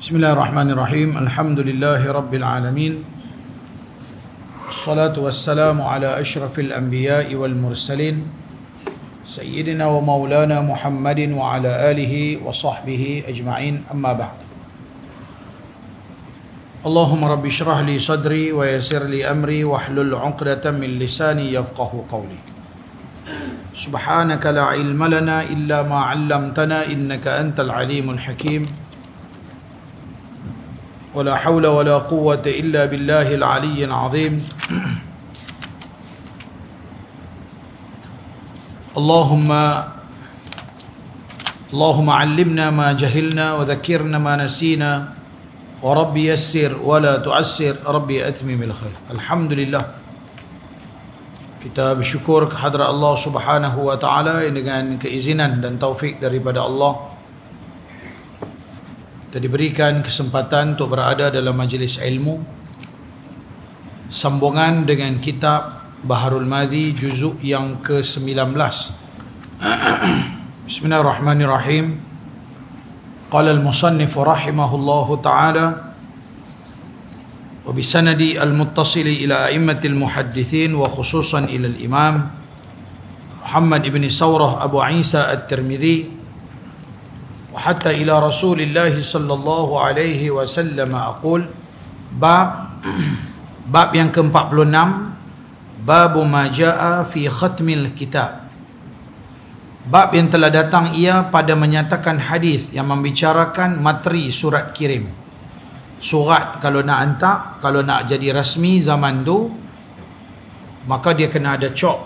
Bismillahirrahmanirrahim. Alhamdulillahi rabbil alamin. Assalatu wassalamu ala asyrafil anbiya'i wal mursalin Sayyidina wa maulana Muhammadin wa ala alihi wa sahbihi ajma'in, amma ba'd. Allahumma rabbi syrah li sadri wa yassir li amri wahlul 'uqdatam min lisani yafqahu qawli. Subhanaka la ilma lana illa ma 'allamtana innaka antal alimul hakim. ولا حول ولا قوة إلا بالله العلي العظيم. اللهم علمنا ما جهلنا وذكرنا ما نسينا وربي يسر ولا تعسر ربي أتمم الخير. الحمد لله, kita bersyukur kehadrat Allah Subhanahu wa taala dengan keizinan dan taufik daripada Allah kita diberikan kesempatan untuk berada dalam majlis ilmu sambungan dengan kitab Baharul Madhi juzuk yang ke-19. Bismillahirrahmanirrahim. Qala al-musannif rahimahullahu ta'ala wa bisanadi al-muttasili ila a'immatil muhaddithin wa khususan ila al-imam Muhammad ibn Sawrah Abu Isa at-Tirmidhi وحتى إلى رسول الله صلى الله عليه وسلم أقول bab yang ke-46, bab ma jaa fi khatmil kitab, bab yang telah datang ia pada menyatakan hadis yang membicarakan materi surat kirim. Surat kalau nak hantar, kalau nak jadi rasmi zaman tu, maka dia kena ada cop,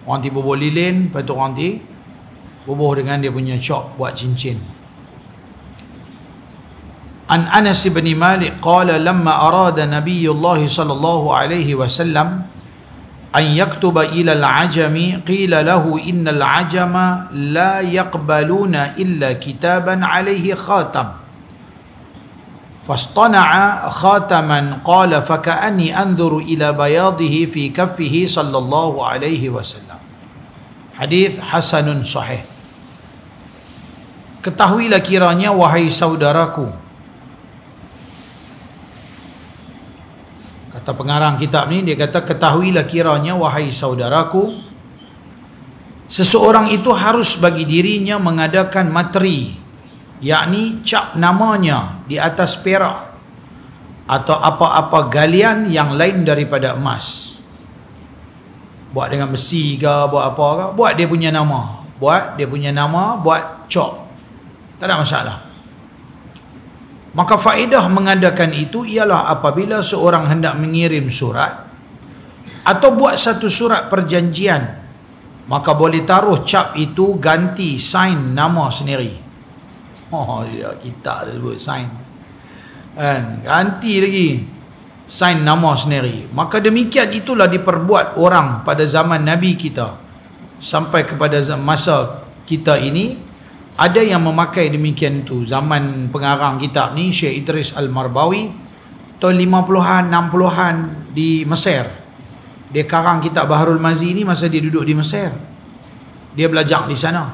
orang ti bubuh lilin, lepas tu orang ti bubuh dengan dia punya cop buat cincin. An Anas bin Malik qala lamma arada Nabiyullah sallallahu alaihi wasallam an yaktuba ila al-ajami qila lahu innal ajama la yaqbaluna illa kitaban alaihi khatam fastana'a khataman qala faka'anni anzuru ila bayadihi fi kaffihi sallallahu alaihi wasallam. Hadis hasanun sahih. Ketahuilah kiranya wahai saudaraku, kata pengarang kitab ni, dia kata ketahuilah kiranya wahai saudaraku, seseorang itu harus bagi dirinya mengadakan materi, yakni cap namanya di atas perak atau apa-apa galian yang lain daripada emas. Buat dengan besi ke, buat apa ke, buat dia punya nama, buat cop, tak ada masalah. Maka faedah mengadakan itu ialah apabila seorang hendak mengirim surat atau buat satu surat perjanjian, maka boleh taruh cap itu ganti sign nama sendiri. Kita dah sebut sign kan, ganti lagi sign nama sendiri. Maka demikian itulah diperbuat orang pada zaman Nabi kita sampai kepada masa kita ini. Ada yang memakai demikian itu. Zaman pengarang kitab ni, Syekh Idris Al-Marbawi, tahun 50-an, 60-an di Mesir. Dia karang kitab Baharul Madhi ni masa dia duduk di Mesir. Dia belajar di sana.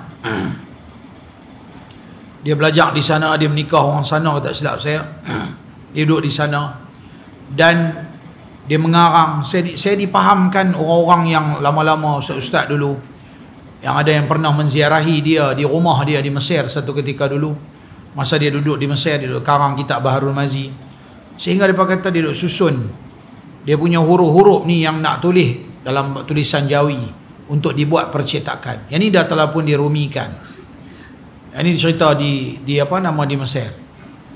Dia menikah orang sana, tak silap saya. Dia duduk di sana. Dan dia mengarang. Saya dipahamkan orang-orang yang lama-lama, ustaz-ustaz dulu, yang ada yang pernah menziarahi dia di rumah dia di Mesir satu ketika dulu. Masa dia duduk di Mesir, dia duduk karang kitab Baharul Madhi. Sehingga dia kata dia duduk susun dia punya huruf-huruf ni yang nak tulis dalam tulisan Jawi untuk dibuat percetakan. Yang ni dah telah pun dirumikan. Yang ni cerita di Mesir.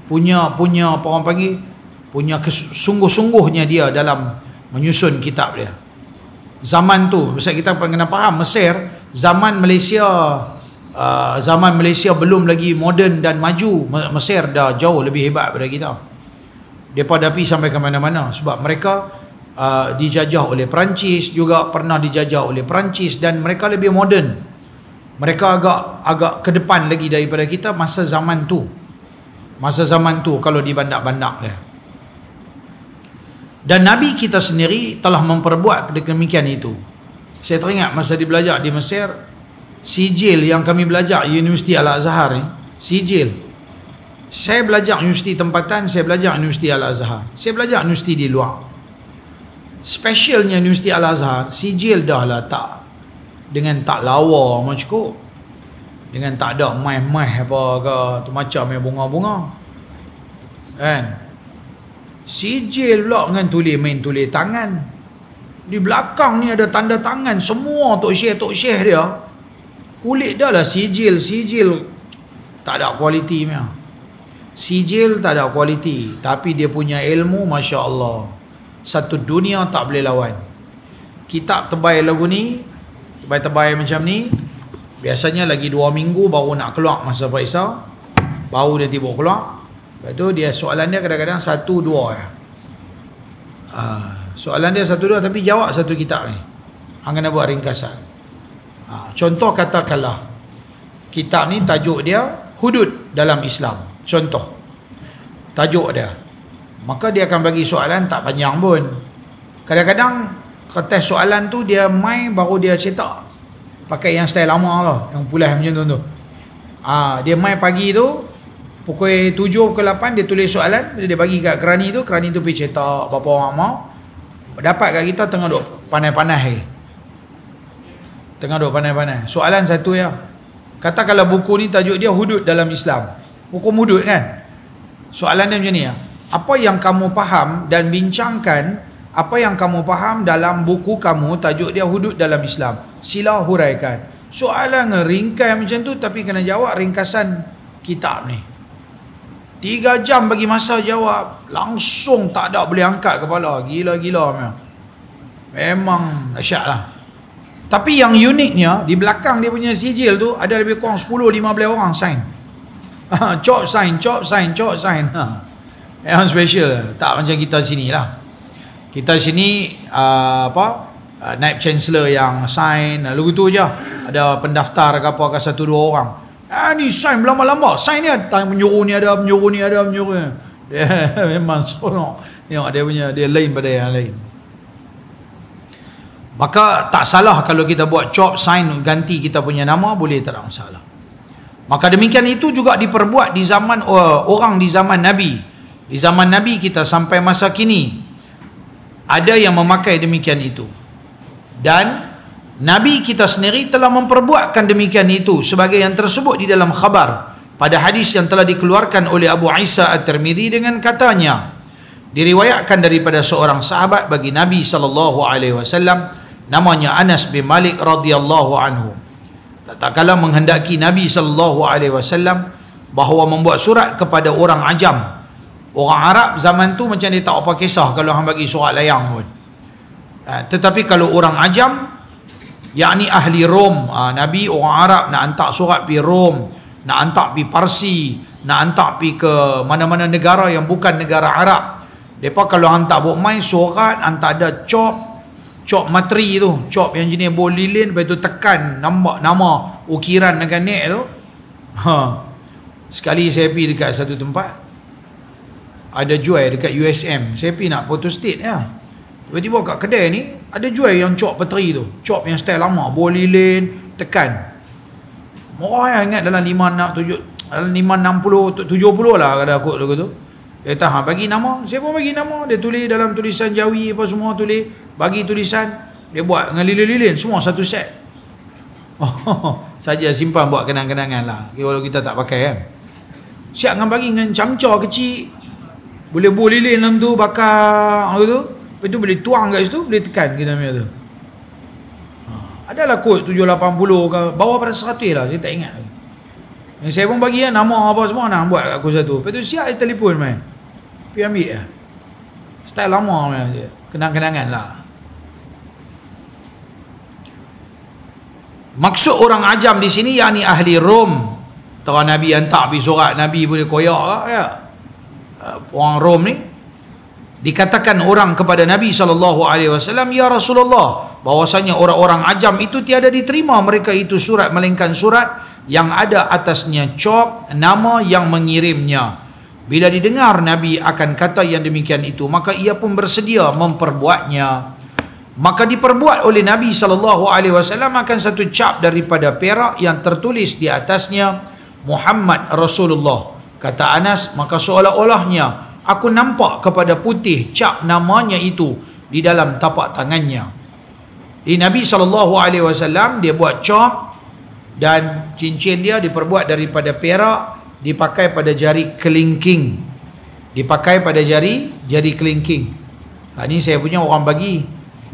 Punya apa orang panggil, punya sungguh-sungguhnya dia dalam menyusun kitab dia. Zaman tu, sebab kita kena faham Mesir zaman Malaysia belum lagi moden dan maju. Mesir dah jauh lebih hebat daripada kita. Mereka dah pergi sampai ke mana-mana sebab mereka dijajah oleh Perancis, juga pernah dijajah oleh Perancis, dan mereka lebih moden. Mereka agak ke depan lagi daripada kita masa zaman tu kalau di bandak-bandak dia. Dan Nabi kita sendiri telah memperbuat demikian itu. Saya teringat masa dia belajar di Mesir, sijil yang kami belajar Universiti Al-Azhar ni, sijil Saya belajar universiti tempatan, saya belajar Universiti Al-Azhar, saya belajar universiti di luar. Specialnya Universiti Al-Azhar, sijil dah lah tak, dengan tak lawa macam cukup, dengan tak ada mai-mai apa ke tu macam yang bunga-bunga kan. Sijil pula dengan main tulis tangan. Di belakang ni ada tanda tangan semua tok syekh dia. Kulit dah lah sijil tak ada kualiti punya. Sijil tak ada kualiti, tapi dia punya ilmu Masya Allah satu dunia tak boleh lawan. Kitab tebal lagu ni, tebal macam ni, biasanya lagi 2 minggu baru nak keluar masa Faisal, baru dia tiba keluar. Lepas tu dia soalan dia kadang-kadang 1-2 ya. Soalan dia 1-2 tapi jawab satu kitab ni. Hang kena buat ringkasan. Contoh katakanlah kitab ni tajuk dia hudud dalam Islam. Contoh tajuk dia, maka dia akan bagi soalan tak panjang pun. Kadang-kadang kertas soalan tu dia baru dia cetak pakai yang style lama lah, yang pulas macam tu. Dia pagi tu pukul 7 ke 8 dia tulis soalan, dia bagi kat kerani tu pergi cetak berapa orang mau, dapat kat kita tengah duk pandai-pandai. Soalan satu ya. Kata kalau buku ni tajuk dia hudud dalam Islam, hukum hudud kan. Soalan dia macam ni ya. Apa yang kamu faham dan bincangkan apa yang kamu faham dalam buku kamu tajuk dia hudud dalam Islam. Sila huraikan. Soalan ringkas macam tu tapi kena jawab ringkasan kitab ni. 3 jam bagi masa jawab, langsung tak ada boleh angkat kepala. Gila-gila memang dahsyat lah. Tapi yang uniknya di belakang dia punya sijil tu ada lebih kurang 10-15 orang sign. Cop sign. Yang special, tak macam kita sini lah. Kita sini naib chancellor yang sign, lalu tu je. Ada pendaftar ke apa ke 1-2 orang. Ni sign berlama-lama. Sign dia menyuruh ni ada. Dia memang seronok. Tengok dia punya, dia lain pada yang lain. Maka tak salah kalau kita buat chop sign ganti kita punya nama, boleh, tak ada masalah. Maka demikian itu juga diperbuat di zaman orang di zaman Nabi. Di zaman Nabi kita sampai masa kini ada yang memakai demikian itu. Dan Nabi kita sendiri telah memperbuatkan demikian itu sebagai yang tersebut di dalam khabar pada hadis yang telah dikeluarkan oleh Abu Isa At-Tirmidzi dengan katanya, diriwayatkan daripada seorang sahabat bagi Nabi SAW, namanya Anas bin Malik radhiyallahu anhu. Tak kala menghendaki Nabi SAW bahawa membuat surat kepada orang ajam. Orang Arab zaman tu macam dia tak apa kisah kalau hang bagi surat layang pun. Tetapi kalau orang ajam, yakni ahli Rom, Nabi orang Arab nak hantar surat pergi Rom, nak hantar pergi Parsi, nak hantar pergi ke mana-mana negara yang bukan negara Arab. Mereka kalau hantar buat main surat, hantar ada cop materi tu, cop yang jenis bol lilin, lepas tu tekan nama ukiran dengan nek tu. Sekali saya pergi dekat satu tempat, ada jual dekat USM, saya pergi nak photostat ya. Tiba-tiba kat kedai ni ada jual yang cop materi tu, cop yang style lama, bol lilin, tekan. Murah ya, ingat dalam 560 70 lah kada aku tu. Dia tahan bagi nama, saya pun bagi nama, dia tulis dalam tulisan Jawi apa semua, tulis bagi tulisan, dia buat dengan lilin-lilin semua satu set. Saja simpan buat kenang-kenangan lah, kalau kita tak pakai kan. Siap dengan bagi dengan camca kecil, boleh buat lilin dalam tu, bakar tu, lepas tu boleh tuang kat situ, boleh tekan kita punya tu. Adalah kod 780 ke bawah pada 100 lah, saya tak ingat. Yang saya pun bagi nama apa semua nak buat kat aku satu. Lepas tu siap dia telefon main, pergi ambil lah. Style lama main je, kenang-kenangan lah. Maksud orang ajam di sini yakni ahli Rom. Tara Nabi hantar pergi surat, Nabi boleh koyak lah ya. Orang Rom ni dikatakan orang kepada Nabi SAW, ya Rasulullah, bahwasanya orang-orang ajam itu tiada diterima mereka itu surat melainkan surat yang ada atasnya cop nama yang mengirimnya. Bila didengar Nabi akan kata yang demikian itu, maka ia pun bersedia memperbuatnya. Maka diperbuat oleh Nabi SAW akan satu cap daripada perak yang tertulis di atasnya Muhammad Rasulullah. Kata Anas, maka seolah-olahnya aku nampak kepada putih cap namanya itu di dalam tapak tangannya. Di Nabi SAW dia buat cap, dan cincin dia diperbuat daripada perak, dipakai pada jari kelingking. Dipakai pada jari kelingking. Ini saya punya orang bagi.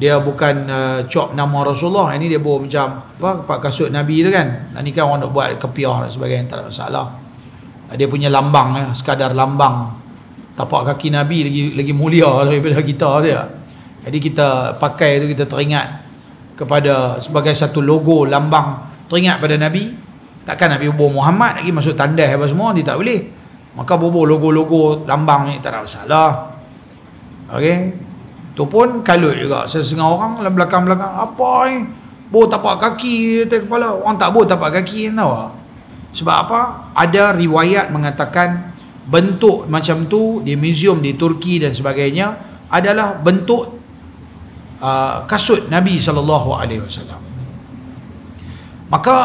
Dia bukan cop nama Rasulullah. Ini dia bawa macam apa, kasut Nabi tu kan. Ini kan orang nak buat kepiah dan sebagainya, tak ada masalah. Dia punya lambang, sekadar lambang. Tapak kaki Nabi lagi mulia daripada kita dia. Jadi kita pakai tu, kita teringat kepada sebagai satu logo, lambang, teringat pada Nabi. Takkan Nabi bawa Muhammad lagi masuk tandas apa semua, dia tak boleh. Maka bawa logo-logo lambang ni tak ada masalah. Okey. Tu pun kalut juga. Setengah orang dalam belakang-belakang, apa ni? Bawa tapak kaki atas kepala. Orang tak bawa tapak kaki, tahu. Sebab apa? Ada riwayat mengatakan bentuk macam tu di museum di Turki dan sebagainya adalah bentuk kasut Nabi SAW. Maka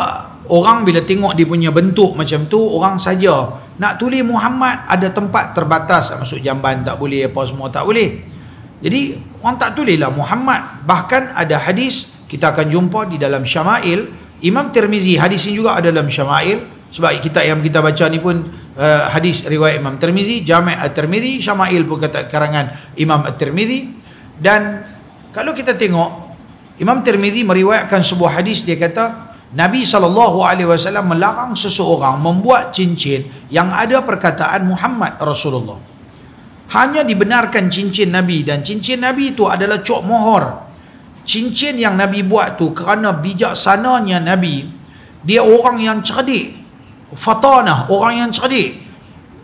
orang bila tengok dia punya bentuk macam tu, orang saja nak tulis Muhammad ada tempat terbatas, masuk jamban tak boleh, apa semua tak boleh. Jadi orang tak tulislah Muhammad. Bahkan ada hadis kita akan jumpa di dalam Syama'il Imam Tirmizi, hadis ini juga ada dalam Syama'il. Sebab kitab yang kita baca ni pun hadis riwayat Imam Tirmizi, Jami' At-Tirmizi, Syama'il pun kata karangan Imam At-Tirmizi. Dan kalau kita tengok, Imam Tirmizi meriwayatkan sebuah hadis, dia kata Nabi SAW melarang seseorang membuat cincin yang ada perkataan Muhammad Rasulullah. Hanya dibenarkan cincin Nabi, dan cincin Nabi itu adalah cok mohor. Cincin yang Nabi buat tu kerana bijaksananya Nabi, dia orang yang cerdik, fatanah, orang yang cerdik.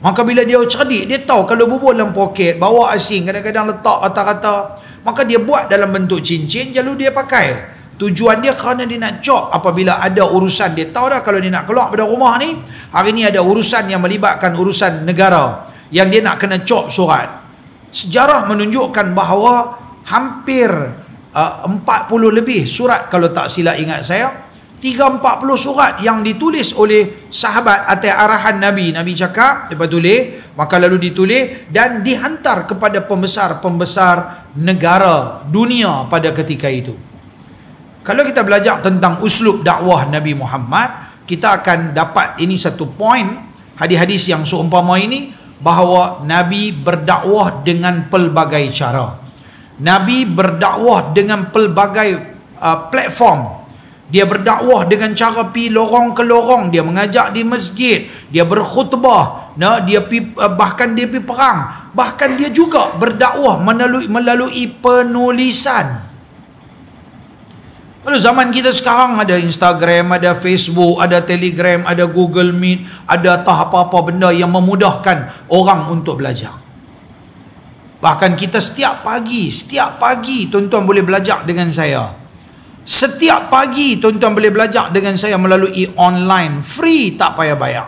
Maka bila dia cerdik, dia tahu kalau bubur dalam poket, bawa asing, kadang-kadang letak rata-rata, maka dia buat dalam bentuk cincin, lalu dia pakai. Tujuan dia kerana dia nak cop apabila ada urusan. Dia tahu dah kalau dia nak keluar pada rumah ni, hari ni ada urusan yang melibatkan urusan negara, yang dia nak kena cop surat. Sejarah menunjukkan bahawa hampir 40 lebih surat, kalau tak silap ingat saya, 30-40 surat yang ditulis oleh sahabat atas arahan Nabi. Nabi cakap, lepas tulis, maka lalu ditulis dan dihantar kepada pembesar-pembesar negara dunia pada ketika itu. Kalau kita belajar tentang uslub dakwah Nabi Muhammad, kita akan dapat ini satu poin, hadis-hadis yang seumpama ini, bahawa Nabi berdakwah dengan pelbagai cara. Nabi berdakwah dengan pelbagai platform. Dia berdakwah dengan cara pi lorong ke lorong, dia mengajak di masjid, dia berkhutbah, dia bahkan dia pi perang, bahkan dia juga berdakwah melalui penulisan. Kalau zaman kita sekarang ada Instagram, ada Facebook, ada Telegram, ada Google Meet, ada apa-apa benda yang memudahkan orang untuk belajar. Bahkan kita setiap pagi tuan-tuan boleh belajar dengan saya. Setiap pagi tuan-tuan boleh belajar dengan saya melalui online, free, tak payah bayar.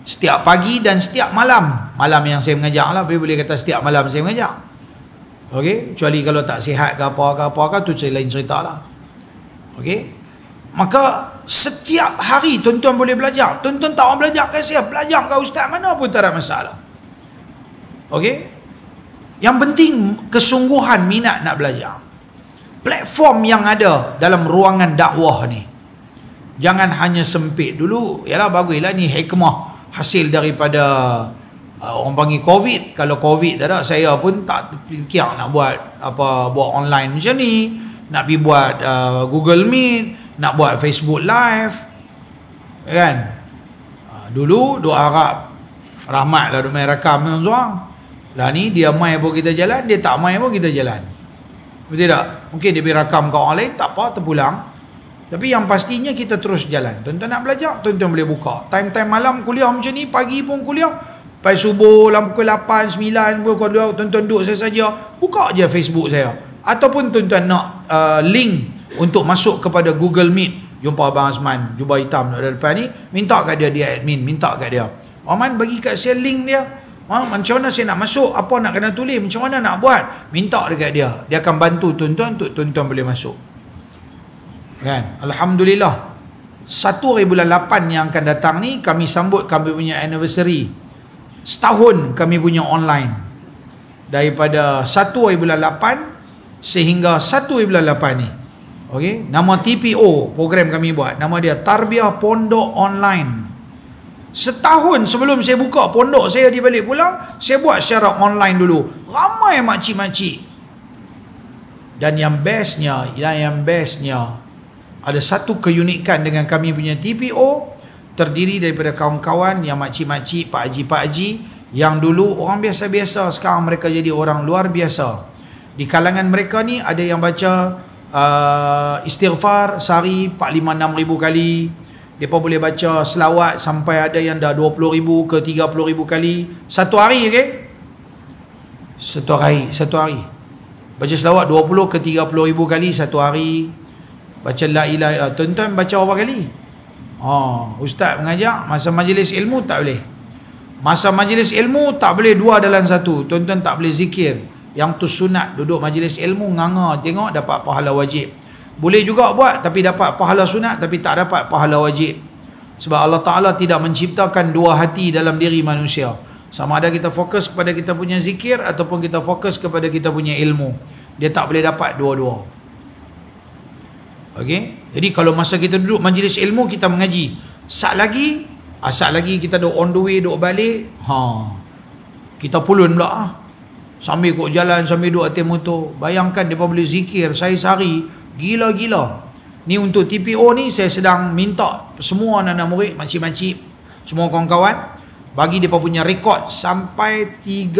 Setiap pagi dan setiap malam. Malam yang saya mengajar lah, boleh kata setiap malam saya mengajar. Okey, kecuali kalau tak sihat ke apa tu lain cerita lah. Okey, maka setiap hari tuan-tuan boleh belajar. Tuan-tuan tak orang belajar kat saya, belajar kat ustaz mana pun tak ada masalah. Okey, yang penting kesungguhan minat nak belajar. Platform yang ada dalam ruangan dakwah ni, jangan hanya sempit dulu. Yalah, baguslah ni hikmah hasil daripada orang panggil COVID. Kalau COVID tak ada, saya pun tak fikir nak buat online macam ni, nak pergi buat Google Meet, nak buat Facebook Live kan. Dulu doa harap rahmat lah, main rakam seorang lah ni, dia main pun kita jalan, dia tak main pun kita jalan. Betul tak? Mungkin dia pergi rakam ke orang lain, tak apa, terpulang. Tapi yang pastinya kita terus jalan. Tuan-tuan nak belajar, tuan-tuan boleh buka. Time-time malam kuliah macam ni, pagi pun kuliah. Pai subuh dalam pukul 8, 9, pukul 2, tuan-tuan duduk saya saja, buka je Facebook saya. Ataupun tuan-tuan nak link untuk masuk kepada Google Meet, jumpa Abang Azman, jubah hitam ada depan ni, minta kat dia admin, minta kat dia, Aman bagi kat saya link dia. Macam mana saya nak masuk, apa nak kena tulis, macam mana nak buat, minta dekat dia. Dia akan bantu tuan-tuan untuk tuan-tuan boleh masuk. Kan? Alhamdulillah. 1 hari bulan 8 yang akan datang ni kami sambut kami punya anniversary. Setahun kami punya online. Daripada 1 hari bulan 8 sehingga 1 hari bulan 8 ni. Okey, nama TPO program kami buat, nama dia Tarbiyah Pondok Online. Setahun sebelum saya buka pondok saya di Balik Pulau, saya buat secara online dulu. Ramai makcik-makcik. Dan yang bestnya ada satu keunikan dengan kami punya TPO, terdiri daripada kawan-kawan yang makcik-makcik, pak haji yang dulu orang biasa-biasa, sekarang mereka jadi orang luar biasa. Di kalangan mereka ni ada yang baca istighfar sehari 4-5-6 ribu kali. Mereka boleh baca selawat sampai ada yang dah 20 ribu ke 30 ribu kali satu hari. Okay? Satu hari baca selawat 20 ke 30 ribu kali satu hari. Baca la ilaha illallah. Tuan-tuan baca berapa kali? Ustaz mengajar masa majlis ilmu tak boleh. Masa majlis ilmu tak boleh 2 dalam 1. Tuan-tuan tak boleh zikir. Yang tu sunat, duduk majlis ilmu nganga tengok dapat pahala wajib. Boleh juga buat tapi dapat pahala sunat tapi tak dapat pahala wajib. Sebab Allah Ta'ala tidak menciptakan 2 hati dalam diri manusia. Sama ada kita fokus kepada kita punya zikir ataupun kita fokus kepada kita punya ilmu. Dia tak boleh dapat dua-dua. Okey. Jadi kalau masa kita duduk majlis ilmu kita mengaji, sat lagi kita duk on the way, duk balik, kita pulun pula sambil kok jalan, sambil duduk atas motor. Bayangkan mereka boleh zikir saya sehari gila-gila. Ni untuk TPO ni saya sedang minta semua anak-anak murid, makcik-makcik, semua kawan-kawan bagi mereka punya rekod sampai 30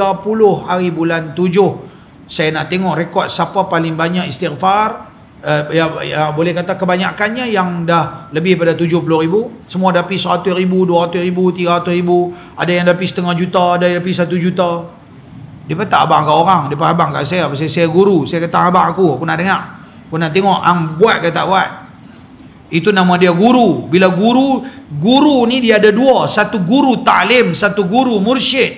hari bulan 7. Saya nak tengok rekod siapa paling banyak istighfar. Boleh kata kebanyakannya yang dah lebih pada 70 ribu. Semua dah pergi 100 ribu, 200 ribu, 300 ribu. Ada yang dah pergi setengah juta, ada yang dah pergi 1 juta. Dia pun tak abang kat orang, dia pun abang kat saya. Pasal saya guru, saya kata abang aku nak dengar, aku nak tengok ang buat ke tak buat. Itu nama dia guru. Bila guru ni dia ada 2, satu guru ta'lim, satu guru mursyid.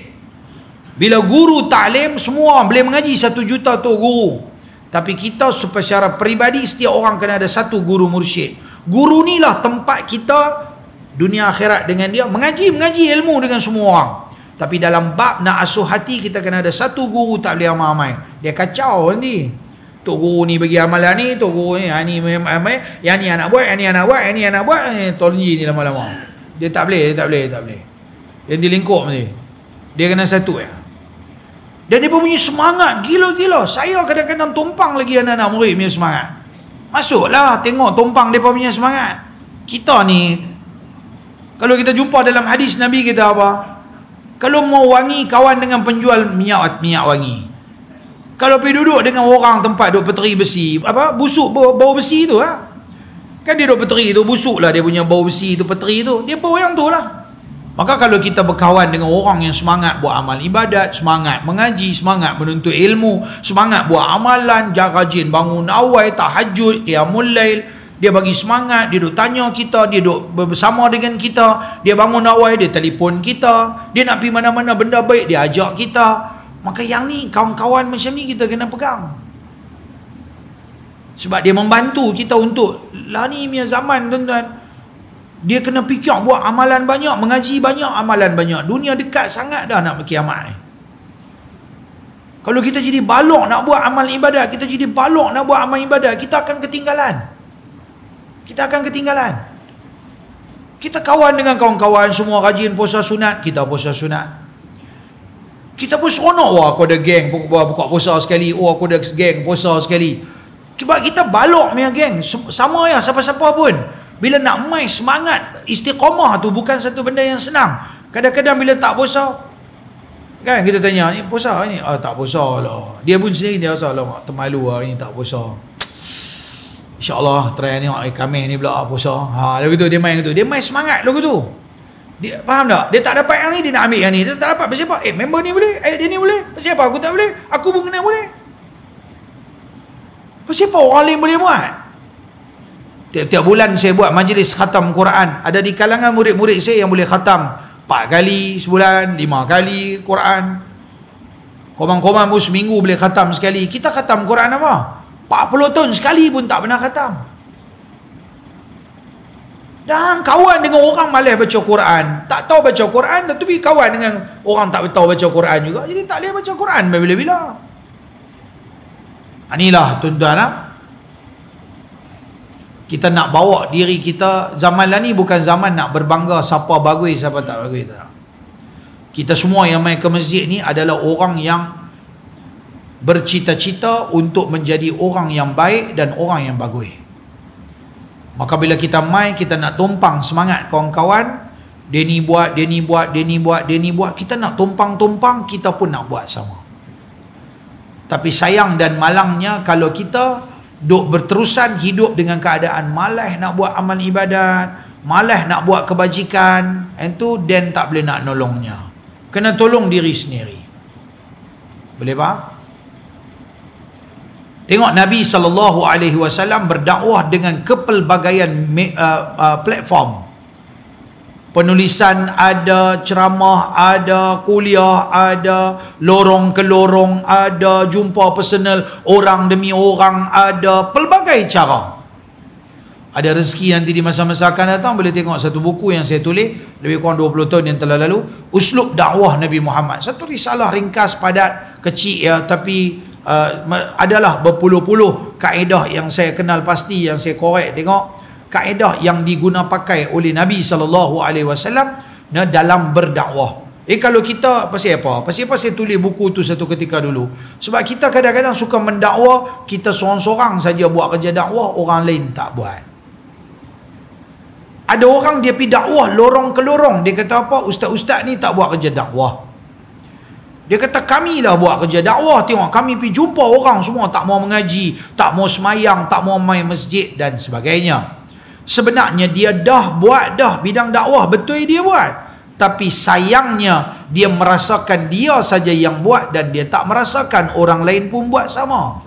Bila guru ta'lim semua boleh mengaji 1 juta tu guru. Tapi kita secara peribadi setiap orang kena ada satu guru mursyid. Guru ni lah tempat kita dunia akhirat dengan dia, mengaji ilmu dengan semua orang. Tapi dalam bab nak asuh hati kita kena ada satu guru, tak boleh ramai-ramai. Dia kacau nanti. Tok guru ni bagi amalan ni, tok guru ni ni yang ni anak buat, yang ni anak buat, tolji ni lama-lama. Dia tak boleh. Dia dilingkup nanti. Dia kena satu ya. Dan dia punya semangat gila-gila. Saya kadang-kadang tumpang lagi anak-anak murid punya semangat. Masuklah tengok tumpang dia punya semangat. Kita ni kalau kita jumpa dalam hadis Nabi kita apa? Kalau mau wangi, kawan dengan penjual minyak wangi. Kalau pergi duduk dengan orang tempat duk peteri besi, busuk bau besi tu kan dia duk peteri tu, busuk lah dia punya bau besi tu, peteri tu, dia bau yang tu lah. Maka kalau kita berkawan dengan orang yang semangat buat amal ibadat, semangat mengaji, semangat menuntut ilmu, semangat buat amalan, rajin bangun awal, tahajud, qiyamul lail, dia bagi semangat, dia duk tanya kita, dia duk bersama dengan kita, dia bangun awal, dia telefon kita, dia nak pergi mana-mana benda baik, dia ajak kita. Maka yang ni, kawan-kawan macam ni kita kena pegang. Sebab dia membantu kita untuk lah ni punya zaman tuan-tuan. Dia kena fikir buat amalan banyak, mengaji banyak, amalan banyak. Dunia dekat sangat dah nak berkiamat ni. Kalau kita jadi balok nak buat amal ibadat, kita jadi balok nak buat amal ibadat, kita akan ketinggalan. Kita kawan dengan kawan-kawan semua rajin puasa sunat, kita puasa sunat. Kita pun seronok, aku ada geng buka puasa sekali, aku ada geng puasa sekali. Sebab kita balok punya geng, sama ya siapa-siapa pun. Bila nak main semangat istiqamah tu bukan satu benda yang senang. Kadang-kadang bila tak puasa, kan kita tanya, ni puasa ni? Tak puasa lah. Dia pun sendiri dia rasa lah, termalu lah ni tak puasa. InsyaAllah try ni kami ni pula puasa. Lalu tu dia main gitu. Dia main semangat lagu tu. Dia faham tak? Dia tak dapat yang ni, dia nak ambil yang ni. Dia tak dapat pasal apa? Member ni boleh, dia ni boleh. Pasal apa aku tak boleh? Aku pun kena boleh. Pasal apa orang lain boleh buat? Tiap-tiap bulan saya buat majlis khatam Quran. Ada di kalangan murid-murid saya yang boleh khatam 4 kali sebulan, 5 kali Quran. Komang-komang pun seminggu boleh khatam sekali. Kita khatam Quran apa? 40 tahun sekali pun tak pernah khatam. Dan kawan dengan orang malas baca Quran, tak tahu baca Quran, tetapi kawan dengan orang tak tahu baca Quran juga, jadi tak boleh baca Quran bila-bila. Inilah tuan-tuan, kita nak bawa diri kita. Zaman lah ni bukan zaman nak berbangga siapa bagus siapa tak bagus, tak. Kita semua yang main ke masjid ni adalah orang yang bercita-cita untuk menjadi orang yang baik dan orang yang bagus. Maka bila kita main, kita nak tumpang semangat kawan-kawan, dia ni buat, dia ni buat, dia ni buat, dia ni buat, kita nak tumpang-tumpang, kita pun nak buat sama. Tapi sayang dan malangnya kalau kita duk berterusan hidup dengan keadaan malas nak buat amal ibadat, malas nak buat kebajikan, itu dan tak boleh nak nolongnya. Kena tolong diri sendiri. Boleh faham? Tengok Nabi SAW berdakwah dengan kepelbagaian platform. Penulisan ada, ceramah ada, kuliah ada, lorong ke lorong ada, jumpa personal orang demi orang ada, pelbagai cara. Ada rezeki nanti di masa-masa akan datang, boleh tengok satu buku yang saya tulis lebih kurang 20 tahun yang telah lalu, Uslub Dakwah Nabi Muhammad. Satu risalah ringkas, padat, kecil ya, tapi adalah berpuluh-puluh kaedah yang saya kenal pasti, yang saya korek tengok kaedah yang diguna pakai oleh Nabi SAW dalam berdakwah. Kalau kita pasal apa? Pasal apa saya tulis buku tu satu ketika dulu? Sebab kita kadang-kadang suka mendakwa, kita seorang-seorang saja buat kerja dakwah, orang lain tak buat. Ada orang dia pergi dakwah lorong ke lorong, dia kata apa? Ustaz-ustaz ni tak buat kerja dakwah. Dia kata kami lah buat kerja dakwah. Tengok kami pergi jumpa orang semua tak mau mengaji, tak mau semayang, tak mau main masjid dan sebagainya. Sebenarnya dia dah buat dah bidang dakwah, betul dia buat. Tapi sayangnya dia merasakan dia saja yang buat dan dia tak merasakan orang lain pun buat sama.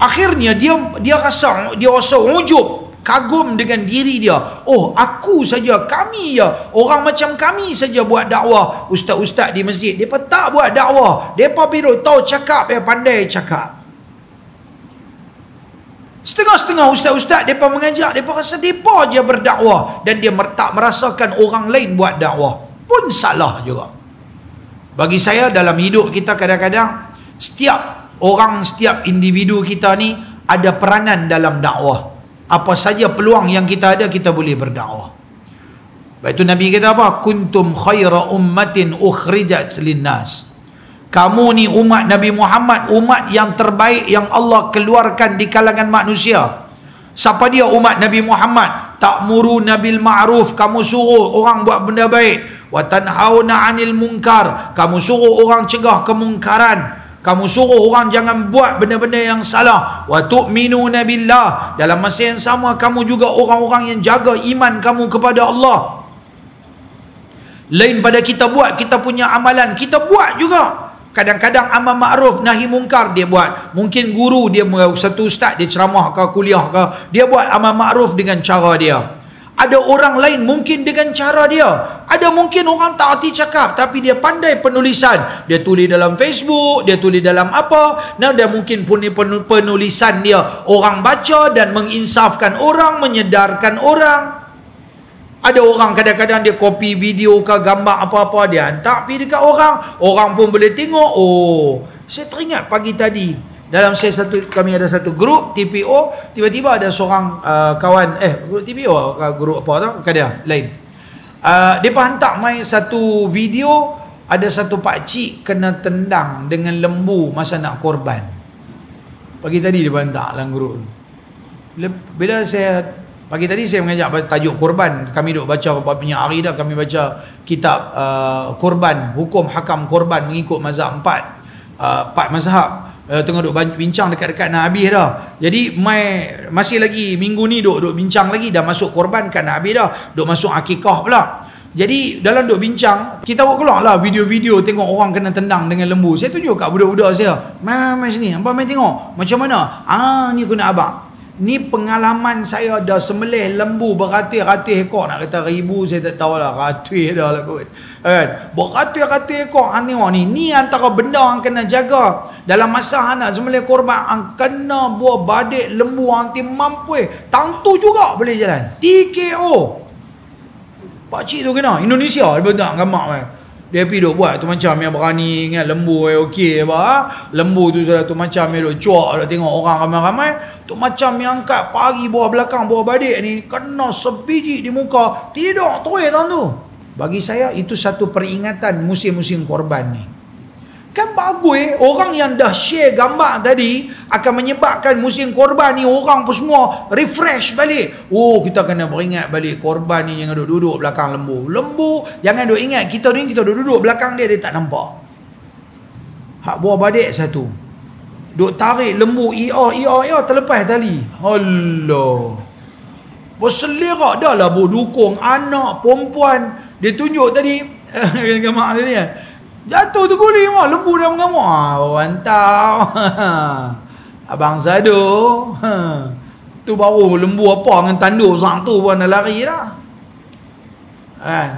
Akhirnya dia rasa ujub, kagum dengan diri dia. Oh, aku saja, kami ya, orang macam kami saja buat dakwah. Ustaz-ustaz di masjid, mereka tak buat dakwah. Mereka perlu tahu cakap, mereka pandai cakap. Setengah-setengah ustaz-ustaz mereka mengajak, mereka rasa mereka je berdakwah dan dia tak merasakan orang lain buat dakwah. Pun salah juga. Bagi saya dalam hidup kita kadang-kadang setiap orang, setiap individu kita ni ada peranan dalam dakwah. Apa saja peluang yang kita ada, kita boleh berdakwah. Baik itu Nabi kata apa? Kuntum khaira ummatin ukhrijat linnas. Kamu ni umat Nabi Muhammad, umat yang terbaik yang Allah keluarkan di kalangan manusia. Siapa dia umat Nabi Muhammad? Ta'muruna bil ma'ruf, kamu suruh orang buat benda baik. Wa tanhauna 'anil munkar, kamu suruh orang cegah kemungkaran. Kamu suruh orang jangan buat benda-benda yang salah. Wa tu'minuna billah, dalam masa yang sama kamu juga orang-orang yang jaga iman kamu kepada Allah. Lain pada kita buat, kita punya amalan, kita buat juga. Kadang-kadang amal ma'ruf nahi mungkar dia buat. Mungkin guru dia, satu ustaz dia ceramah ke kuliah ke, dia buat amal ma'ruf dengan cara dia. Ada orang lain mungkin dengan cara dia. Ada mungkin orang tak hati cakap, tapi dia pandai penulisan. Dia tulis dalam Facebook, dia tulis dalam apa. Nah, dia mungkin penulisan dia orang baca dan menginsafkan orang, menyedarkan orang. Ada orang kadang-kadang dia copy video ke gambar apa-apa, dia hantar pergi dekat orang. Orang pun boleh tengok. Oh, saya teringat pagi tadi dalam kami ada satu grup TPO, tiba-tiba ada seorang kawan, grup TPO, grup apa tau, kadia lain. Dia hantar main satu video, ada satu pakcik kena tendang dengan lembu masa nak korban. Pagi tadi dia hantar dalam grup. Bila pagi tadi saya mengajak tajuk korban. Kami duk baca banyak hari dah, kami baca kitab korban, hukum hakam korban mengikut mazhab 4 mazhab. Tengah duk bincang dekat-dekat nak habis dah. Jadi masih lagi minggu ni duk bincang lagi, dah masuk korban kan nak habis dah, duk masuk akikah pula. Jadi dalam duk bincang, kita buat keluar lah video-video tengok orang kena tendang dengan lembu. Saya tunjuk kat budak-budak saya, mai sini, abang main tengok macam mana. Ni aku nak abang. Ni pengalaman saya dah sembelih lembu beratus-ratus ekor. Nak kata ribu saya tak tahu lah. Ratus dah lah kot. Kan? Beratus-ratus ekor. Ni antara benda yang kena jaga. Dalam masa nak sembelih korban, ang kena buah badik lembu anti mampu. Tangtu juga boleh jalan. TKO. Pakcik tu kena. Indonesia dia tak gamak kan. Dia pergi duk buat tu macam yang berani ingat lembu okey apa. Lembu tu sudah tu macam yang duk cuak dah tengok orang ramai-ramai. Tu macam yang angkat pagi bawah belakang bawah badik ni kena sebiji di muka. Tidak terus tu. Bagi saya itu satu peringatan musim-musim korban ni. Kan bagus orang yang dah share gambar tadi akan menyebabkan musim korban ni orang pun semua refresh balik. Oh, kita kena beringat balik korban ni jangan duduk belakang lembu. Lembu jangan duk ingat kita ni kita duduk belakang dia tak nampak. Hak buah badik satu. Duk tarik lembu terlepas tali. Allah. Berselerak dah lah dukung anak perempuan. Dia tunjuk tadi gambar tadi kan. Jatuh tu guling lembu dah mengamuk. Mantap. Abang Sado. Tu baru lembu apa dengan tanduk sang tu pun dah lari dah.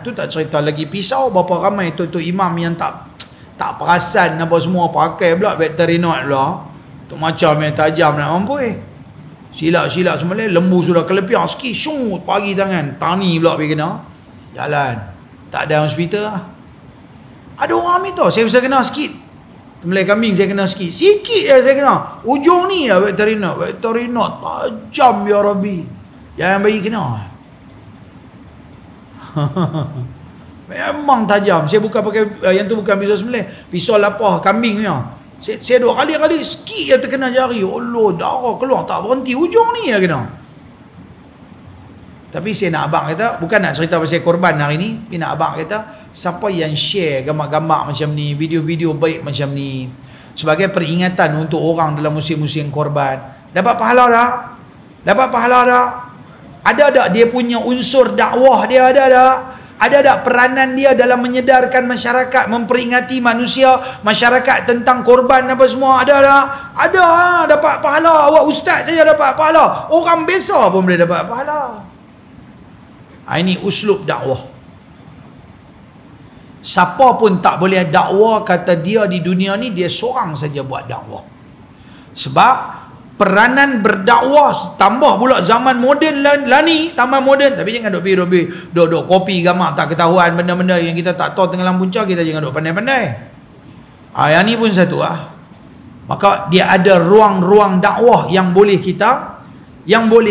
Tu tak cerita lagi pisau berapa ramai tu imam yang tak perasan apa semua pakai pula veterinot pula. Tu macam yang tajam nak mampu. Silap-silap sembelih lembu sudah kelepiang sikit syut pagi tangan. Tani pula pergi kena. Jalan. Tak ada hospital lah. Ada orang ambil tau. Saya bisa kena sikit. Sembelih kambing saya kena sikit. Sikit je saya kena. Ujung ni lah veterinot. Veterinot tajam ya Rabbi. Jangan bagi kena. Memang tajam. Saya bukan pakai yang tu bukan pisau sembelih. Pisau lapah kambing punya. Saya dua kali-kali sikit je terkena jari. Allah, darah keluar tak berhenti. Ujung ni lah kena. Tapi saya nak abang kata, bukan nak cerita pasal korban hari ni, tapi nak abang kata, siapa yang share gambar-gambar macam ni, video-video baik macam ni, sebagai peringatan untuk orang dalam musim-musim korban, dapat pahala tak? Dapat pahala tak? Ada tak dia punya unsur dakwah dia ada tak? Ada tak peranan dia dalam menyedarkan masyarakat, memperingati manusia, masyarakat tentang korban apa semua? Ada tak? Ada, dapat pahala. Awak ustaz saja dapat pahala. Orang biasa pun boleh dapat pahala. Ini uslub dakwah. Siapa pun tak boleh dakwah kata dia di dunia ni dia seorang saja buat dakwah. Sebab peranan berdakwah tambah pula zaman moden lah ni, tambah moden. Tapi jangan duk kopi gambar tak ketahuan benda-benda yang kita tak tahu tenggelam punca, kita jangan duk pandai-pandai. Yang ni pun satu Maka dia ada ruang-ruang dakwah yang boleh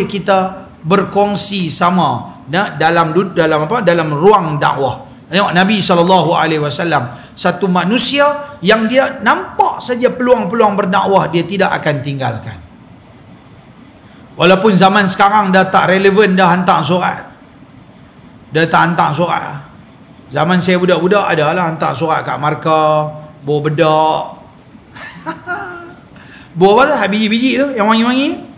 kita berkongsi sama dalam ruang dakwah. Tengok Nabi SAW, satu manusia yang dia nampak saja peluang-peluang berdakwah, dia tidak akan tinggalkan. Walaupun zaman sekarang dah tak relevan dah hantar surat. Dah tak hantar surat. Zaman saya budak-budak adalah hantar surat kat markah, bawa bedak. Bawa apa tu? Biji-biji tu yang wangi-wangi.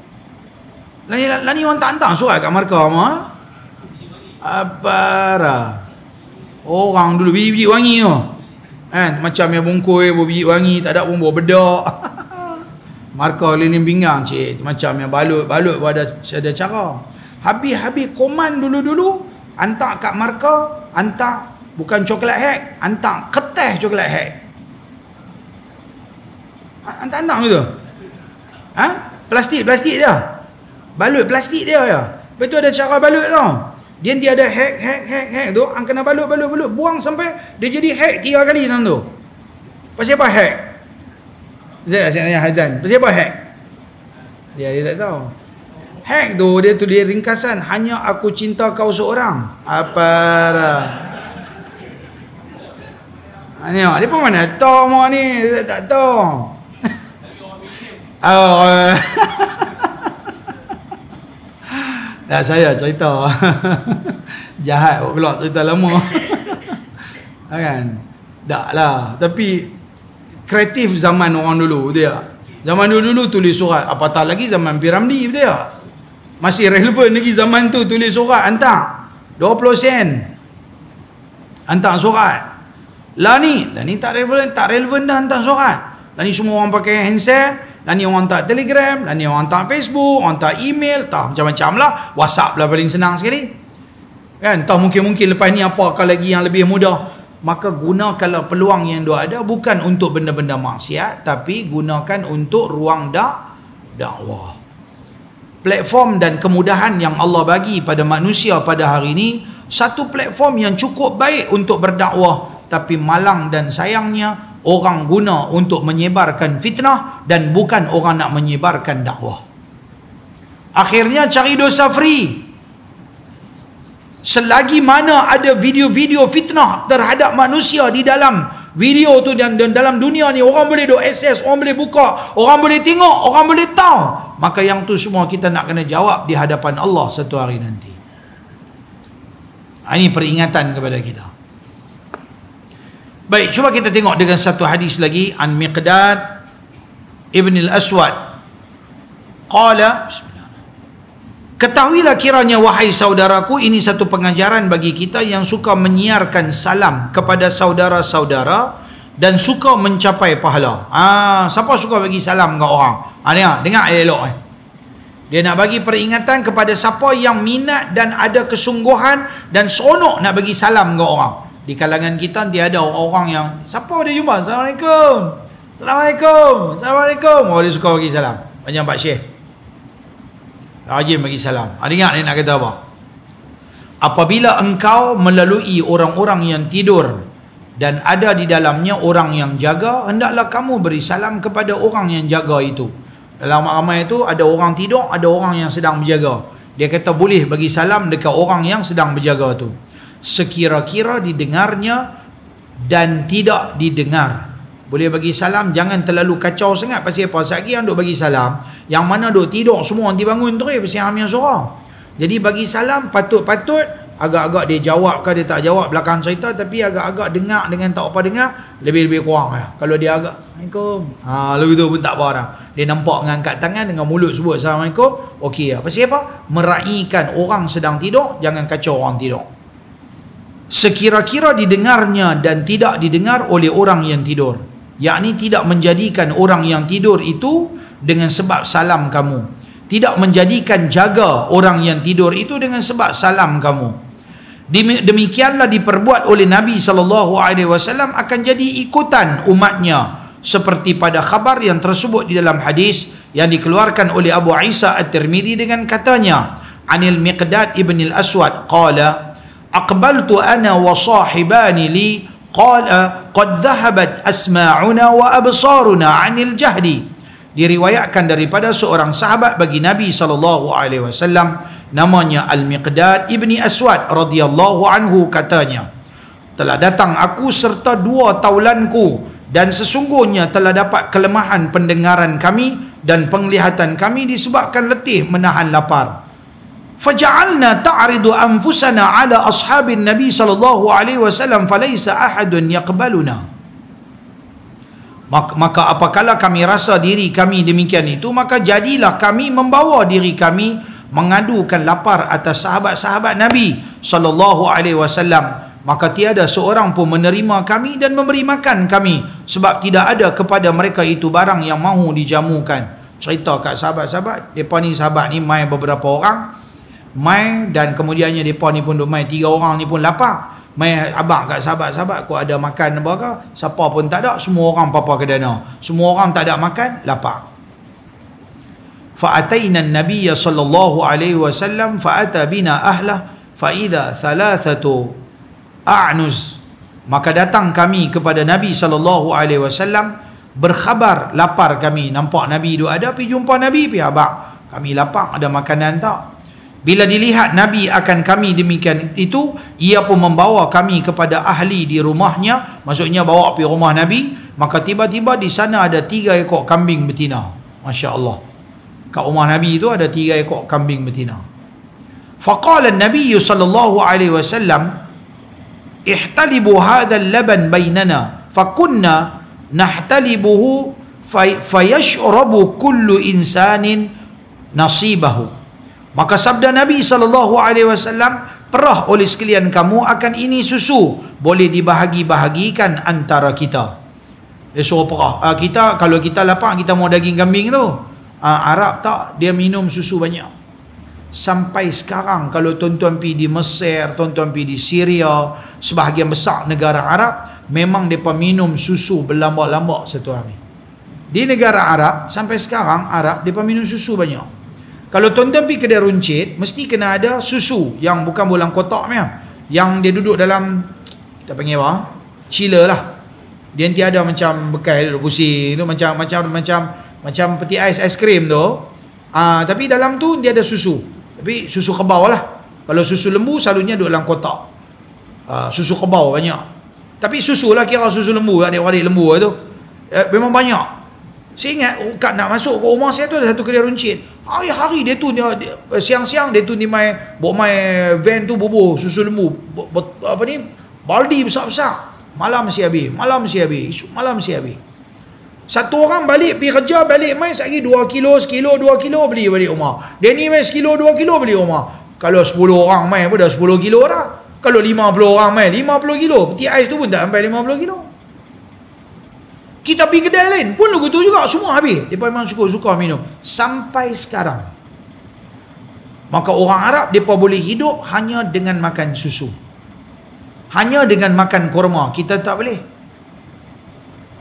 Lani orang tak hantar surat kat markah mah. Apa dah? Orang dulu biji-biji wangi tu. Kan? Macam yang bungkui, biji wangi, tak ada pun bawa bedak. Markah keliling pinggang, cik. Macam yang balut pun ada cara. Habis-habis koman dulu-dulu, hantar kat markah, hantar bukan coklat hack, hantar kertas coklat hack. Hantar gitu. Plastik dia. Balut plastik dia ya. Betul ada cara balut tau. Dia ada hack tu, ang kena balut, buang sampai dia jadi hack 3 kali tuan tu. Pasal apa hack? Saya tanya Hazan, pasal apa hack? Dia tak tahu. Hack tu dia ringkasan, hanya aku cinta kau seorang. Apa dah? Dia pun mana tahu mak ni, saya tak tahu. Dah saya cerita. Jahat pula cerita lama. Kan? Tak lah. Tapi kreatif zaman orang dulu dia. Zaman dulu tulis surat, apatah lagi zaman Piramli dia. Masih relevan lagi zaman tu tulis surat hantar 20 sen. Hantar surat. Lah ni tak relevan dah hantar surat. Lah ni semua orang pakai handset, dan ni orang hantar Telegram, dan ni orang hantar Facebook, orang hantar email, macam-macam lah. WhatsApp lah paling senang sekali kan. Mungkin lepas ni apakah lagi yang lebih mudah. Maka gunakanlah peluang yang ada bukan untuk benda-benda maksiat, tapi gunakan untuk ruang dakwah. Platform dan kemudahan yang Allah bagi pada manusia pada hari ini, satu platform yang cukup baik untuk berdakwah, tapi malang dan sayangnya orang guna untuk menyebarkan fitnah dan bukan orang nak menyebarkan dakwah. Akhirnya cari dosa free. Selagi mana ada video-video fitnah terhadap manusia di dalam video tu dan dalam dunia ni, orang boleh duk akses, orang boleh buka, orang boleh tengok, orang boleh tahu, maka yang tu semua kita nak kena jawab di hadapan Allah satu hari nanti. Ini peringatan kepada kita. Baik, cuba kita tengok dengan satu hadis lagi. An Miqdad Ibn al-Aswad qala, ketahuilah kiranya wahai saudaraku, ini satu pengajaran bagi kita yang suka menyiarkan salam kepada saudara-saudara dan suka mencapai pahala. Siapa suka bagi salam ke orang? Dengar elok. Dia nak bagi peringatan kepada siapa yang minat dan ada kesungguhan dan seronok nak bagi salam ke orang. Di kalangan kita tiada orang yang siapa dia jumpa, Assalamualaikum, Assalamualaikum, Assalamualaikum, dia suka bagi salam. Macam Pak Syekh rajin bagi salam. Ingat dia nak kata apa? Apabila engkau melalui orang-orang yang tidur dan ada di dalamnya orang yang jaga, hendaklah kamu beri salam kepada orang yang jaga itu. Dalam ramai itu ada orang tidur, ada orang yang sedang berjaga. Dia kata boleh bagi salam dekat orang yang sedang berjaga tu, sekira-kira didengarnya dan tidak didengar. Boleh bagi salam, jangan terlalu kacau sangat. Pasal apa? Sekali yang duk bagi salam, yang mana duk tidur semua nanti bangun terus pasal ambil suara. Jadi bagi salam patut-patut agak-agak dia jawab ke dia tak jawab belakang cerita, tapi agak-agak dengar dengan tak apa dengar, lebih-lebih kurang ya. Kalau dia agak Assalamualaikum, lebih tu pun tak apa dah. Dia nampak mengangkat tangan dengan mulut sebut Assalamualaikum, okey ya. Pasal apa? Meraihkan orang sedang tidur, jangan kacau orang tidur. Sekira-kira didengarnya dan tidak didengar oleh orang yang tidur, yakni tidak menjadikan orang yang tidur itu dengan sebab salam kamu, tidak menjadikan jaga orang yang tidur itu dengan sebab salam kamu. Demikianlah diperbuat oleh Nabi SAW akan jadi ikutan umatnya, seperti pada khabar yang tersebut di dalam hadis yang dikeluarkan oleh Abu Isa At-Tirmidzi dengan katanya, Anil Miqdad Ibn al-Aswad qala, aqbaltu ana wa sahibani li qala qad dhahabat asma'una wa absaruna 'anil jahdi. Diriwayatkan daripada seorang sahabat bagi Nabi SAW, namanya Al-Miqdad Ibni Aswad radhiyallahu anhu, katanya, telah datang aku serta dua taulanku, dan sesungguhnya telah dapat kelemahan pendengaran kami dan penglihatan kami disebabkan letih menahan lapar. Faja'alna ta'ridu anfusana ala ashabin Nabi sallallahu alaihi wasallam falaysa ahadun yaqbaluna. Maka apakala kami rasa diri kami demikian itu, maka jadilah kami membawa diri kami mengadukan lapar atas sahabat-sahabat Nabi sallallahu alaihi wasallam, maka tiada seorang pun menerima kami dan memberi makan kami, sebab tidak ada kepada mereka itu barang yang mahu dijamukan. Cerita kat sahabat-sahabat, depa ni sahabat ni mai beberapa orang, mai dan kemudiannya depa ni pun duk mai 3 orang ni pun lapar. Mai abang kat sahabat-sahabat, kau ada makan apa ke? Siapa pun tak ada, semua orang papa ke dana. Semua orang tak ada makan, lapar. Fa ataina an-nabiy sallallahu alaihi wasallam fa ata bina ahlah fa idza thalathatu a'nuz. Maka datang kami kepada Nabi sallallahu alaihi wasallam, berkhabar lapar kami. Nampak Nabi duk ada, pergi jumpa Nabi, pergi abang, kami lapar, ada makanan tak? Bila dilihat Nabi akan kami demikian itu, ia pun membawa kami kepada ahli di rumahnya, maksudnya bawa pergi rumah Nabi. Maka tiba-tiba di sana ada 3 ekor kambing betina. Masya Allah, kat rumah Nabi itu ada 3 ekor kambing betina. Faqala an-nabiy sallallahu alaihi wasallam, ihtalibu hadha al-laban bainana fakunna nahtalibuhu fayashrabu kullu insanin nasibahu. Maka sabda Nabi SAW, perah oleh sekalian kamu akan ini susu, boleh dibahagi-bahagikan antara kita. Dia suruh perah. Kita kalau kita lapar, kita mau daging kambing tu. Arab tak, dia minum susu banyak. Sampai sekarang kalau tuan-tuan pergi di Mesir, tuan-tuan pergi di Syria, sebahagian besar negara Arab, memang mereka minum susu berlambak-lambak satu hari. Di negara Arab, sampai sekarang Arab, mereka minum susu banyak. Kalau tuan-tuan pergi kedai runcit, mesti kena ada susu yang bukan bolang kotak punya, yang dia duduk dalam, kita panggil apa? Chiller lah. Dia nanti ada macam bekas duduk pusing tu, macam peti ais krim tu. Tapi dalam tu dia ada susu. Tapi susu kebau lah. Kalau susu lembu selalunya duduk dalam kotak. Susu kebau banyak. Tapi susu lah, kira susu lembu, adik-adik lembu tu. Memang banyak. Saya ingat kat nak masuk ke rumah saya tu ada satu kedai runcit. Hari-hari dia tu siang-siang dia tu bawa mai van tu bubuh susu lembu. Baldi besar-besar. Malam mesti habis. Esok malam mesti habis. Satu orang balik pergi kerja, balik mai sekali 2 kilo, sekilo, 2 kilo beli balik rumah. Dia ni mai sekilo, 2 kilo beli rumah. Kalau 10 orang mai pun dah 10 kilo dah. Kalau 50 orang mai 50 kilo. Peti ais tu pun tak sampai 50 kilo. Kita pergi kedai lain pun lagu tu juga, semua habis. Dia memang suka minum sampai sekarang. Maka orang Arab mereka boleh hidup hanya dengan makan susu, hanya dengan makan kurma. Kita tak boleh.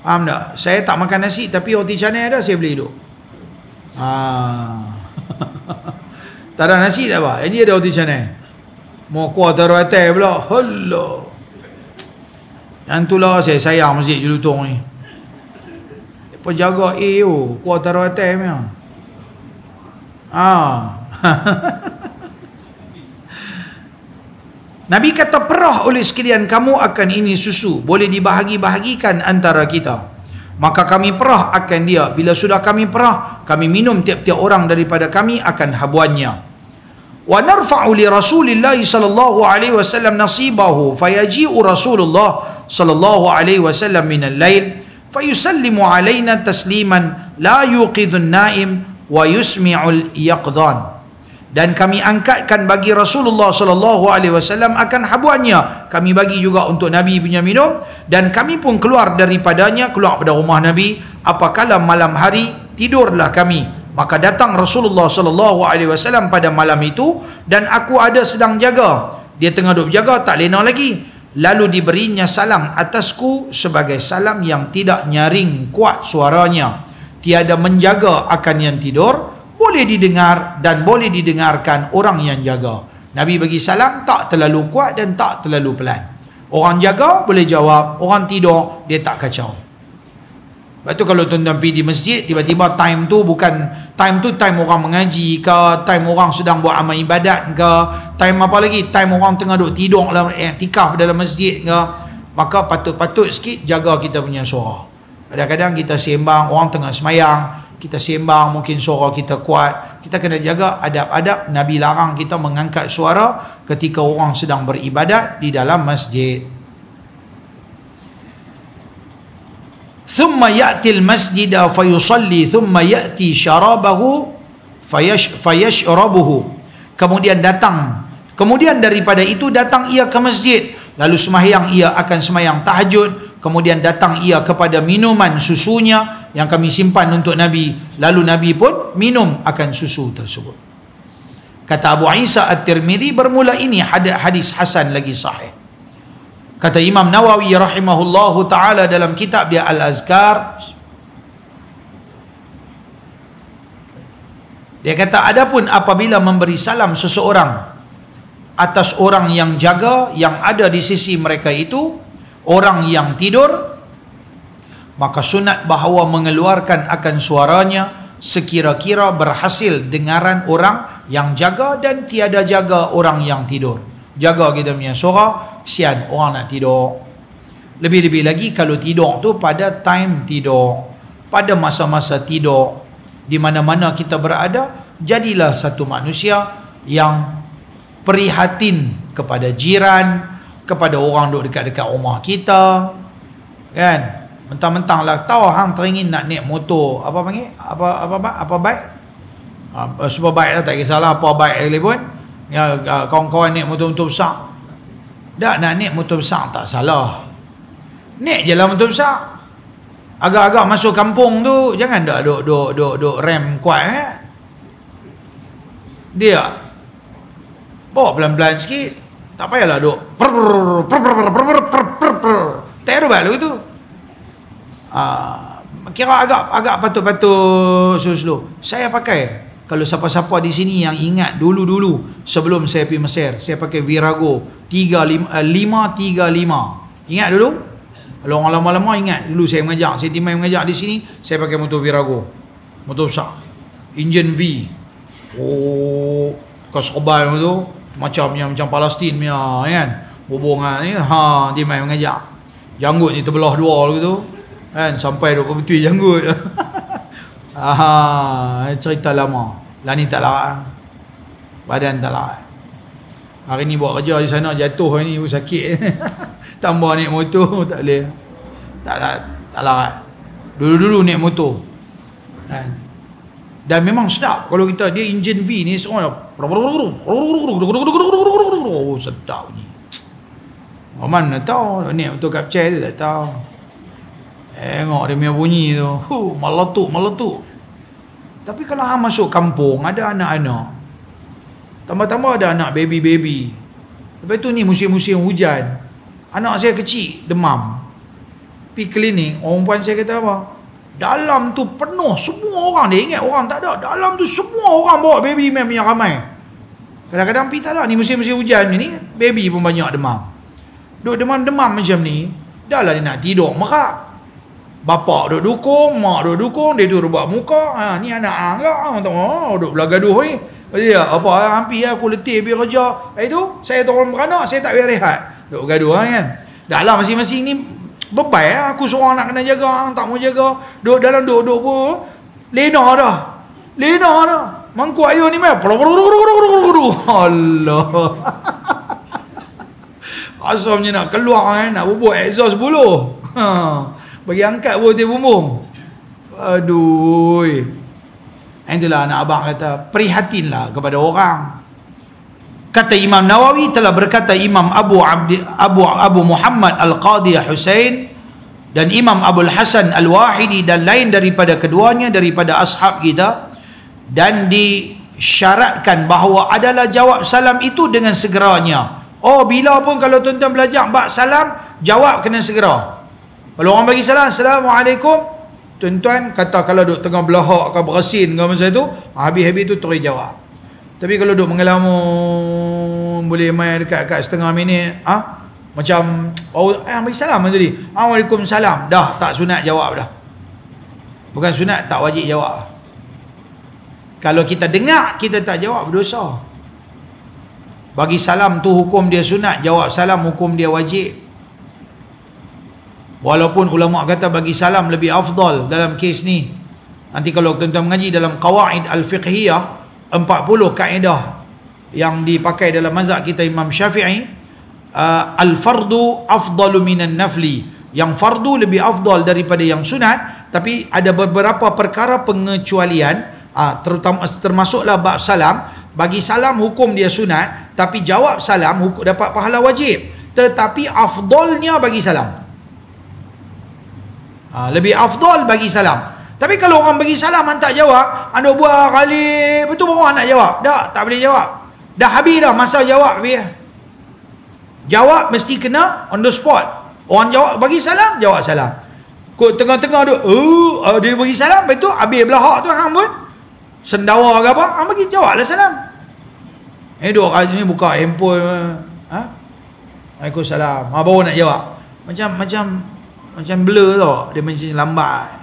Faham tak? Saya tak makan nasi, tapi roti canai ada, saya boleh hidup. Tak ada nasi tak apa, ini ada roti canai. Mau kuah taruh atas pula. Hello. Yang tu lah saya sayang Masjid Jelutong ni. Apa jaga kuah taruh atas punya. Nabi kata, perah oleh sekalian kamu akan ini susu, boleh dibahagi-bahagikan antara kita. Maka kami perah akan dia. Bila sudah kami perah, kami minum tiap-tiap orang daripada kami akan habuannya. Wa narfa'u li Rasulillah sallallahu alaihi wasallam nasibahu, fayaji'u Rasulullah sallallahu alaihi wasallam min al-lail fayusallimu alaina tasliman la yuqidun naim wa yusmi'ul yaqdan. Dan kami angkatkan bagi Rasulullah sallallahu alaihi wasallam akan habuannya. Kami bagi juga untuk Nabi punya minum, dan kami pun keluar daripadanya, keluar pada rumah Nabi apakala malam hari, tidurlah kami. Maka datang Rasulullah sallallahu alaihi wasallam pada malam itu, dan aku ada sedang jaga. Dia tengah duduk jaga, tak lena lagi. Lalu diberinya salam atasku sebagai salam yang tidak nyaring kuat suaranya, tiada menjaga akan yang tidur, boleh didengar dan boleh didengarkan orang yang jaga. Nabi bagi salam tak terlalu kuat dan tak terlalu pelan. Orang jaga boleh jawab, orang tidur dia tak kacau. Lepas tu kalau tuan-tuan pergi di masjid, tiba-tiba time tu bukan time tu time orang mengaji ke, time orang sedang buat amal ibadat ke, time apa lagi, time orang tengah duduk tidur dalam i'tikaf dalam masjid ke, maka patut-patut sikit jaga kita punya suara. Kadang-kadang kita sembang, orang tengah semayang, kita sembang, mungkin suara kita kuat, kita kena jaga adab-adab. Nabi larang kita mengangkat suara ketika orang sedang beribadat di dalam masjid. Thumma ya'ti al-masjida fayusalli thumma ya'ti syarabahu fayashrabuhu. Kemudian daripada itu datang ia ke masjid, lalu sembahyang ia akan sembahyang tahajud. Kemudian datang ia kepada minuman susunya yang kami simpan untuk Nabi, lalu Nabi pun minum akan susu tersebut. Kata Abu Isa At-Tirmidzi, bermula ini hadis hasan lagi sahih. Kata Imam Nawawi rahimahullahu ta'ala dalam kitab dia Al-Azkar, dia kata, adapun apabila memberi salam seseorang atas orang yang jaga yang ada di sisi mereka itu, orang yang tidur, maka sunat bahawa mengeluarkan akan suaranya sekira-kira berhasil dengaran orang yang jaga dan tiada jaga orang yang tidur. Jaga kita punya suara, sian orang nak tidur. Lebih-lebih lagi kalau tidur tu pada time tidur, pada masa-masa tidur, di mana-mana kita berada, jadilah satu manusia yang prihatin kepada jiran, kepada orang duduk dekat-dekat rumah kita, kan? Mentang-mentang lah tahu hang teringin nak naik motor, apa panggil? Apa bike? Super bike lah, tak kisahlah apa bike lagi pun. Ya, kawan-kawan naik motor-motor besar. Dah nak naik motor besar tak salah. Naik je lah motor besar. agak-agak masuk kampung tu jangan dak duk rem kuat dia bawa pelan-pelan sikit, tak payahlah duk terobak lu tu. Kira agak patut-patut slow. Saya pakai, kalau siapa-siapa di sini yang ingat dulu-dulu sebelum saya pergi Mesir, saya pakai Virago 535. Ingat dulu? Kalau orang lama-lama ingat, dulu saya mengajar, saya timai mengajar di sini, saya pakai motor Virago. Motor besar. Engine V. Oh, kasobal tu macam Palestin punya kan. Bobongan ni, timai mengajar. Janggut ni terbelah dua gitu. Kan sampai 20 betul janggut. Cerita lama. Lah ni tak larat. Badan tak larat. Hari ni buat kerja di sana jatuh hari ni sakit. Tambah naik motor tak boleh. Tak larat. Dulu-dulu naik motor. Dan memang sedap kalau kita dia engine V ni semua sedap ni. Mana tahu naik motor kapcai dia tak tahu. Tengok dia punya bunyi tu. Meletup. Tapi kalau hang masuk kampung ada anak-anak. Tambah-tambah ada anak baby. Lepas tu ni musim-musim hujan. Anak saya kecil demam. Pergi klinik, orang puan saya kata apa? Dalam tu penuh semua orang. Dia ingat orang tak ada. Dalam tu semua orang bawa baby punya ramai. Kadang-kadang pergi tak ada. Ni musim-musim hujan ni baby pun banyak demam. Duk demam-demam macam ni, dah lah dia nak tidur merak. Bapak duk dukung, mak duk dukung, dia duk buat muka. Ni anak hang ke? Hang tengok, duk bergaduh ni. Dia apa hampir aku letih pergi kerja. Itu saya turun beranak, saya tak biar rehat. Duk bergaduh kan. Dah lah masing-masing ni bebai aku seorang nak kena jaga, hang tak mau jaga. Duk dalam duk pun lena dah. Mangkuk air ni mai. Allah. Asamnya nak keluar kan, nak bubuk exhaust buluh. Bagi angkat pun dia bumbung. Aduh. Itulah anak abang kata, prihatinlah kepada orang. Kata Imam Nawawi, telah berkata Imam Abu Muhammad Al-Qadi Husain dan Imam Abul Hasan Al-Wahidi dan lain daripada keduanya daripada ashab kita, dan disyaratkan bahawa adalah jawab salam itu dengan segeranya. Oh, bila pun kalau tuan-tuan belajar bab salam, jawab kena segera. Kalau orang bagi salam, Assalamualaikum, tuan-tuan kata kalau duk tengah belahak ke berasin ke masa tu, habis-habis tu terus jawab. Tapi kalau duk mengelamun, boleh main dekat setengah minit, macam bagi salam tadi, Waalaikumsalam, dah tak sunat jawab dah. Bukan sunat, tak wajib jawab. Kalau kita dengar, kita tak jawab, berdosa. Bagi salam tu hukum dia sunat, jawab salam hukum dia wajib. Walaupun ulama kata bagi salam lebih afdal dalam kes ni. Nanti kalau tuan-tuan mengaji dalam qawaid al-fiqhiyah, 40 kaedah yang dipakai dalam mazhab kita Imam Syafi'i, al-fardu afdalu minan nafli. Yang fardu lebih afdal daripada yang sunat, tapi ada beberapa perkara pengecualian, termasuklah bab salam. Bagi salam hukum dia sunat, tapi jawab salam hukum dapat pahala wajib. Tetapi afdalnya bagi salam. Lebih afdal bagi salam. Tapi kalau orang bagi salam tak jawab, anda buat kali betul orang nak jawab. Tak boleh jawab. Dah habis dah masa jawab biar. Jawab mesti kena on the spot. Orang jawab bagi salam, jawab salam. Kok tengah-tengah tu dia bagi salam, betul habis belahak tu hang pun sendawa ke apa, hang bagi jawablah salam. Duk ni buka handphone. Waalaikumsalam. Baru nak jawab. Macam blur tau. Dia macam lambat.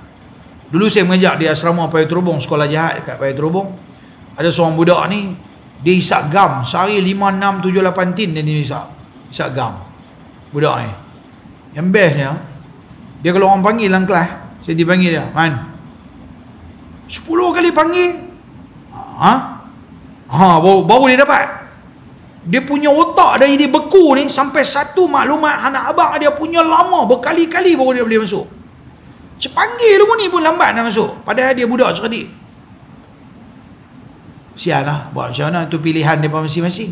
Dulu saya mengajar di asrama Paya Terubung, sekolah jahat dekat Paya Terubung. Ada seorang budak ni, dia isap gam. Sehari 5, 6, 7, 8 tin dia isap gam. Budak ni. Yang bestnya, dia kalau orang panggil dalam kelas, saya dipanggil dia, Man, 10 kali panggil. Baru dia dapat. Dia punya otak dari dia beku ni, sampai satu maklumat anak abang dia punya lama, berkali-kali baru dia boleh masuk. Panggil dulu ni pun lambat nak masuk, padahal dia budak cerdik. Sial lah, buat macam mana, tu pilihan dia masing-masing.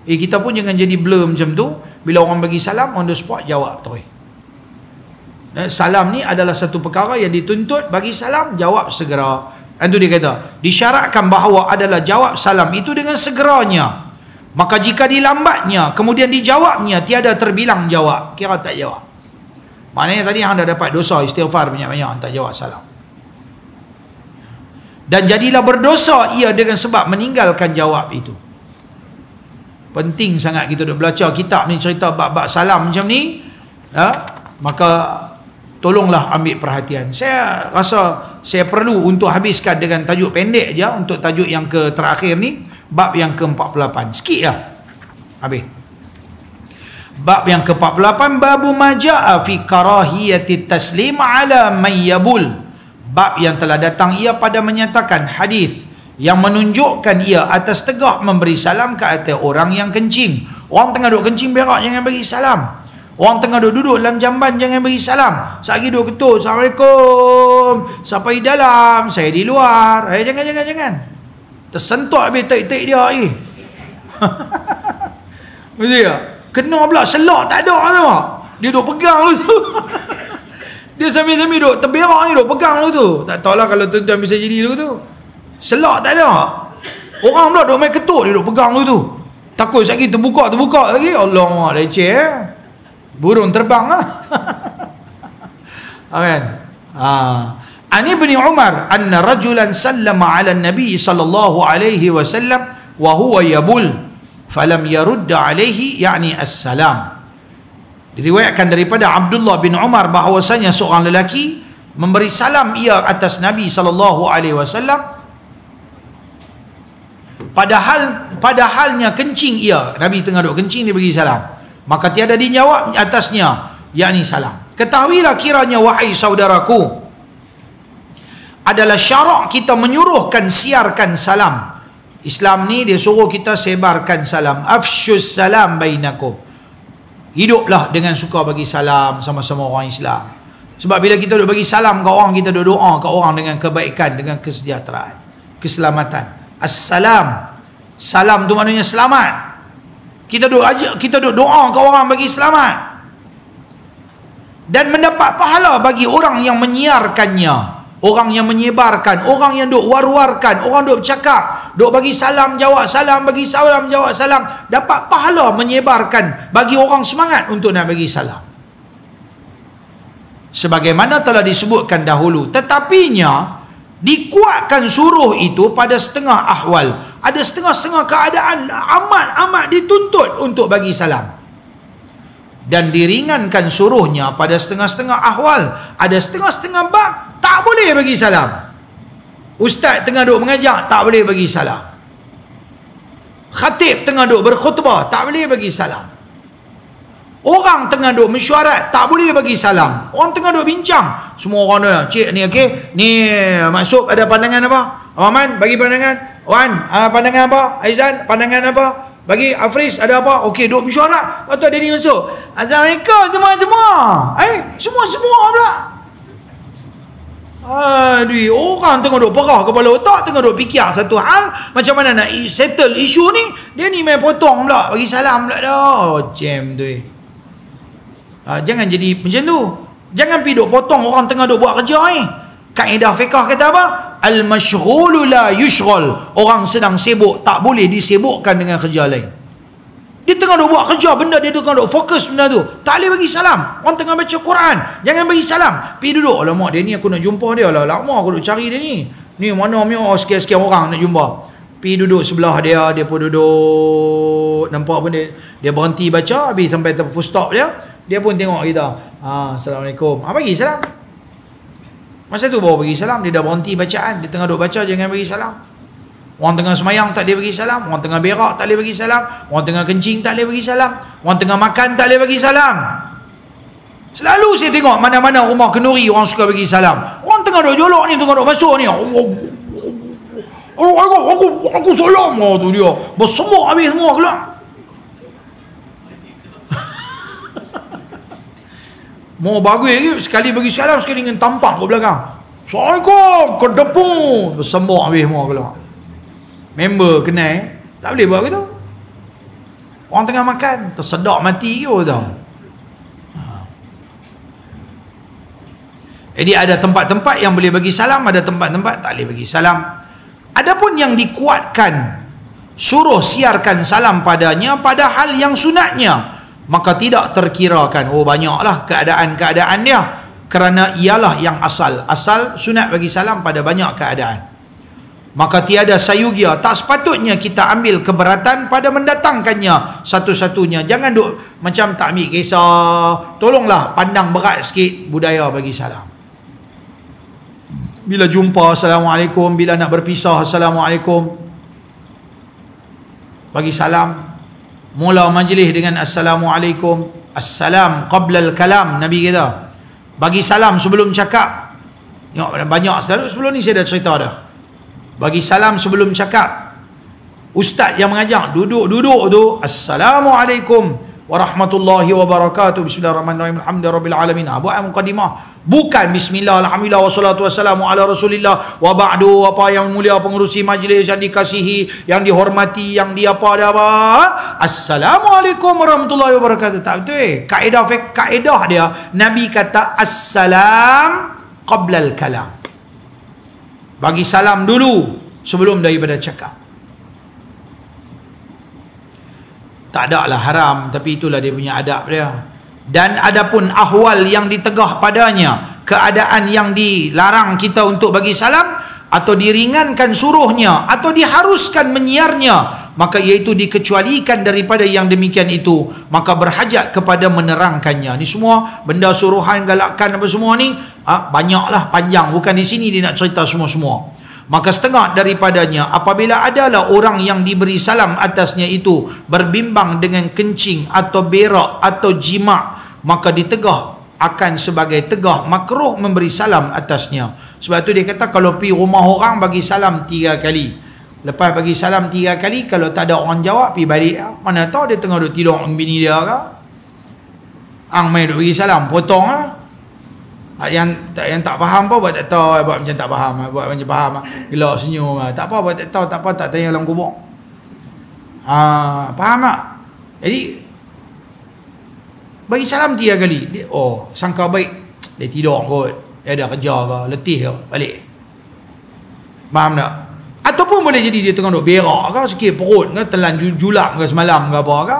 Kita pun jangan jadi blur macam tu. Bila orang bagi salam, on the spot jawab terus. Salam ni adalah satu perkara yang dituntut. Bagi salam, jawab segera. Itu dia kata, disyaratkan bahawa adalah jawab salam itu dengan segeranya. Maka jika dilambatnya kemudian dijawabnya, tiada terbilang jawab, kira tak jawab. Maknanya tadi hang dah dapat dosa istighfar banyak-banyak tak jawab salam. Dan jadilah berdosa ia dengan sebab meninggalkan jawab itu. Penting sangat kita duk belajar kitab ni, cerita bab-bab salam macam ni, maka tolonglah ambil perhatian. Saya rasa saya perlu untuk habiskan dengan tajuk pendek je, untuk tajuk yang ke terakhir ni, bab yang ke-48. Sikit lah habis. Bab yang ke-48, babu maja'a fi karahiyati taslim ala man yabul. Bab yang telah datang ia pada menyatakan hadis yang menunjukkan ia atas tegak memberi salam ke atas orang yang kencing. Orang tengah duduk kencing berak, jangan bagi salam. Orang tengah duduk dalam jamban, jangan bagi salam. Sehari duduk ketuk, Assalamualaikum, sampai dalam, saya di luar. Jangan. Tersentuh habis tik-tik dia ni. Betul tak? Kena pula selak tak ada tu. Dia duduk pegang tu. Dia sambil-sambil duduk terberak ni, duduk pegang tu. Tak tahulah kalau tuan-tuan bisa jadi tu. Selak tak ada. Orang pula duduk main ketuk, dia duduk pegang tu. Takut sekali terbuka lagi. Allah, leceh. Burung terbang lah. Kan? An Ibni Umar anna rajulan sallama ala Nabi sallallahu alaihi wasallam wa huwa yabul falam yarudda alaihi, yakni assalam. Diriwayatkan daripada Abdullah bin Umar bahawasanya seorang lelaki memberi salam ia atas Nabi sallallahu alaihi wasallam padahalnya kencing ia. Nabi tengah duk kencing, dia bagi salam, maka tiada dijawab atasnya, yakni salam. Ketahuilah kiranya wahai saudaraku, adalah syarak kita menyuruhkan siarkan salam. Islam ni dia suruh kita sebarkan salam. Afsyus salam bainakum. Hiduplah dengan suka bagi salam sama-sama orang Islam. Sebab bila kita duk bagi salam ke orang, kita duk doa ke orang dengan kebaikan, dengan kesejahteraan, keselamatan. Assalam, salam tu maknanya selamat. Kita duk doa ke orang bagi selamat dan mendapat pahala bagi orang yang menyiarkannya, orang yang menyebarkan, orang yang duk war-warkan, orang duk bercakap, duk bagi salam jawab salam, bagi salam jawab salam, dapat pahala menyebarkan, bagi orang semangat untuk nak bagi salam. Sebagaimana telah disebutkan dahulu, tetapinya dikuatkan suruh itu pada setengah ahwal. Ada setengah-setengah keadaan amat dituntut untuk bagi salam, dan diringankan suruhnya pada setengah-setengah ahwal. Ada setengah-setengah bab tak boleh bagi salam. Ustaz tengah duk mengajar, tak boleh bagi salam. Khatib tengah duk berkhutbah, tak boleh bagi salam. Orang tengah duk mesyuarat, tak boleh bagi salam. Orang tengah duk bincang, semua orang dia, cik ni okey, ni Maksud ada pandangan apa? Rahman bagi pandangan. Wan, pandangan apa? Aizan, pandangan apa? Bagi Afriz ada apa? Okey, duk mesyuarat. Lepas tu dia ni masuk, Assalamualaikum semua-semua. Semua-semua pula. Aduh, orang tengah duk perah kepala otak, tengah duk fikir satu hal, macam mana nak settle isu ni. Dia ni main potong pula, bagi salam pula dah. Jam tu. Jangan jadi macam tu. Jangan pergi duk potong orang tengah duk buat kerja ni. Kaedah fiqah kata apa? Al-mashghulu la yushghal. Orang sedang sibuk tak boleh disibukkan dengan kerja lain. Dia tengah duk buat kerja benda, dia tengah duk fokus benda tu, tak boleh bagi salam. Orang tengah baca Quran, jangan bagi salam. Pergi duduk, alamak dia ni aku nak jumpa dia lah, lama aku duk cari dia ni. Ni mana sekian-sekian orang nak jumpa. Pergi duduk sebelah dia, dia pun duduk, nampak pun dia berhenti baca, habis sampai full stop dia pun tengok kita. Assalamualaikum. Bagi salam. Masa tu baru bagi salam, dia dah berhenti bacaan, dia tengah duk baca, jangan bagi salam. Orang tengah semayang tak boleh bagi salam, orang tengah berak tak boleh bagi salam, orang tengah kencing tak boleh bagi salam, orang tengah makan tak boleh bagi salam. Selalu saya tengok mana-mana rumah kenduri orang suka bagi salam. Orang tengah duk jolok ni, tengah duk masuk ni, aku salam tu dia, bersemua habis semua keluar. Mau bagus lagi, sekali bagi salam, sekali dengan tampak ke belakang. Assalamualaikum, kedepung, bersembuk habis semua keluar. Member kenal, tak boleh buat gitu. Orang tengah makan, tersedak mati ke tau. Jadi ada tempat-tempat yang boleh bagi salam, ada tempat-tempat tak boleh bagi salam. Adapun yang dikuatkan suruh siarkan salam padanya pada hal yang sunatnya, maka tidak terkirakan oh banyaklah keadaan-keadaan dia, kerana ialah yang asal sunat bagi salam pada banyak keadaan. Maka tiada sayugia, tak sepatutnya kita ambil keberatan pada mendatangkannya satu-satunya. Jangan duk macam tak ambil kisah, tolonglah pandang berat sikit budaya bagi salam. Bila jumpa Assalamualaikum, bila nak berpisah Assalamualaikum, bagi salam. Mula majlis dengan Assalamualaikum, assalam qabla al-kalam, Nabi kata. Bagi salam sebelum cakap. Tengok banyak selalu, sebelum ni saya dah cerita dah. Bagi salam sebelum cakap. Ustaz yang mengajar duduk tu Assalamualaikum warahmatullahi wabarakatuh, bismillahirrahmanirrahim, alhamdulillahirabbil alamin. Buat mukadimah, bukan bismillah alhamdulillah wassalatu wassalamu ala rasulillah wa ba'du. Apa yang mulia pengurusi majlis yang dikasihi, yang dihormati, yang dia apa dah apa, assalamualaikum warahmatullahi wabarakatuh. Tak betul. Kaedah dia Nabi kata assalam qabla al-kalam, bagi salam dulu sebelum daripada cakap. Tak ada lah haram, tapi itulah dia punya adab dia. Dan adapun ahwal yang ditegah padanya, keadaan yang dilarang kita untuk bagi salam, atau diringankan suruhnya, atau diharuskan menyiarnya, maka iaitu dikecualikan daripada yang demikian itu, maka berhajat kepada menerangkannya. Ni semua benda suruhan, galakkan apa semua ni banyaklah, panjang, bukan di sini dia nak cerita semua-semua. Maka setengah daripadanya, apabila adalah orang yang diberi salam atasnya itu berbimbang dengan kencing atau berak atau jima', maka ditegah akan sebagai tegah makruh memberi salam atasnya. Sebab tu dia kata kalau pergi rumah orang bagi salam 3 kali. Lepas bagi salam 3 kali, kalau tak ada orang jawab, pergi balik. Mana tahu dia tengah duduk tidur dengan bini dia ke? Main duduk bagi salam, potong lah. Yang tak faham apa buat tak tahu, buat macam tak faham, buat macam faham, gelak senyum, tak apa buat tak tahu, tak apa, tak tanya dalam kubur. Faham tak? Jadi bagi salam 3 kali, dia, sangka baik, dia tidur kot, dia ada kerja ke, letih ke, balik. Faham tak? Ataupun boleh jadi dia tengah duk berak ke, sikit perut ke, telan julak ke semalam ke apa ke,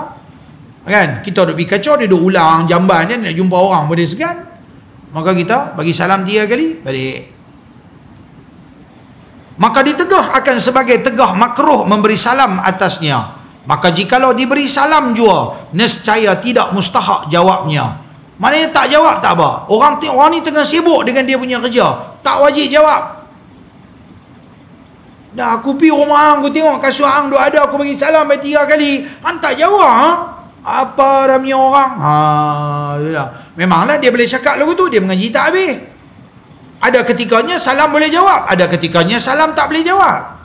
kan? Kita duk pergi kacau, dia duk ulang jamban dia, nak jumpa orang boleh segan. Maka kita bagi salam 3 kali, balik. Maka ditegah akan sebagai tegah makruh memberi salam atasnya. Maka jikalau diberi salam jua, nescaya tidak mustahak jawabnya. Maknanya tak jawab tak apa. Orang ni tengah sibuk dengan dia punya kerja, tak wajib jawab. Dah aku pergi rumah aku tengok kasut hang duk ada, aku bagi salam 3 kali, hang tak jawab. Apa ramai orang? Memanglah dia boleh cakap lagu tu, dia mengaji tak habis. Ada ketikanya salam boleh jawab, ada ketikanya salam tak boleh jawab.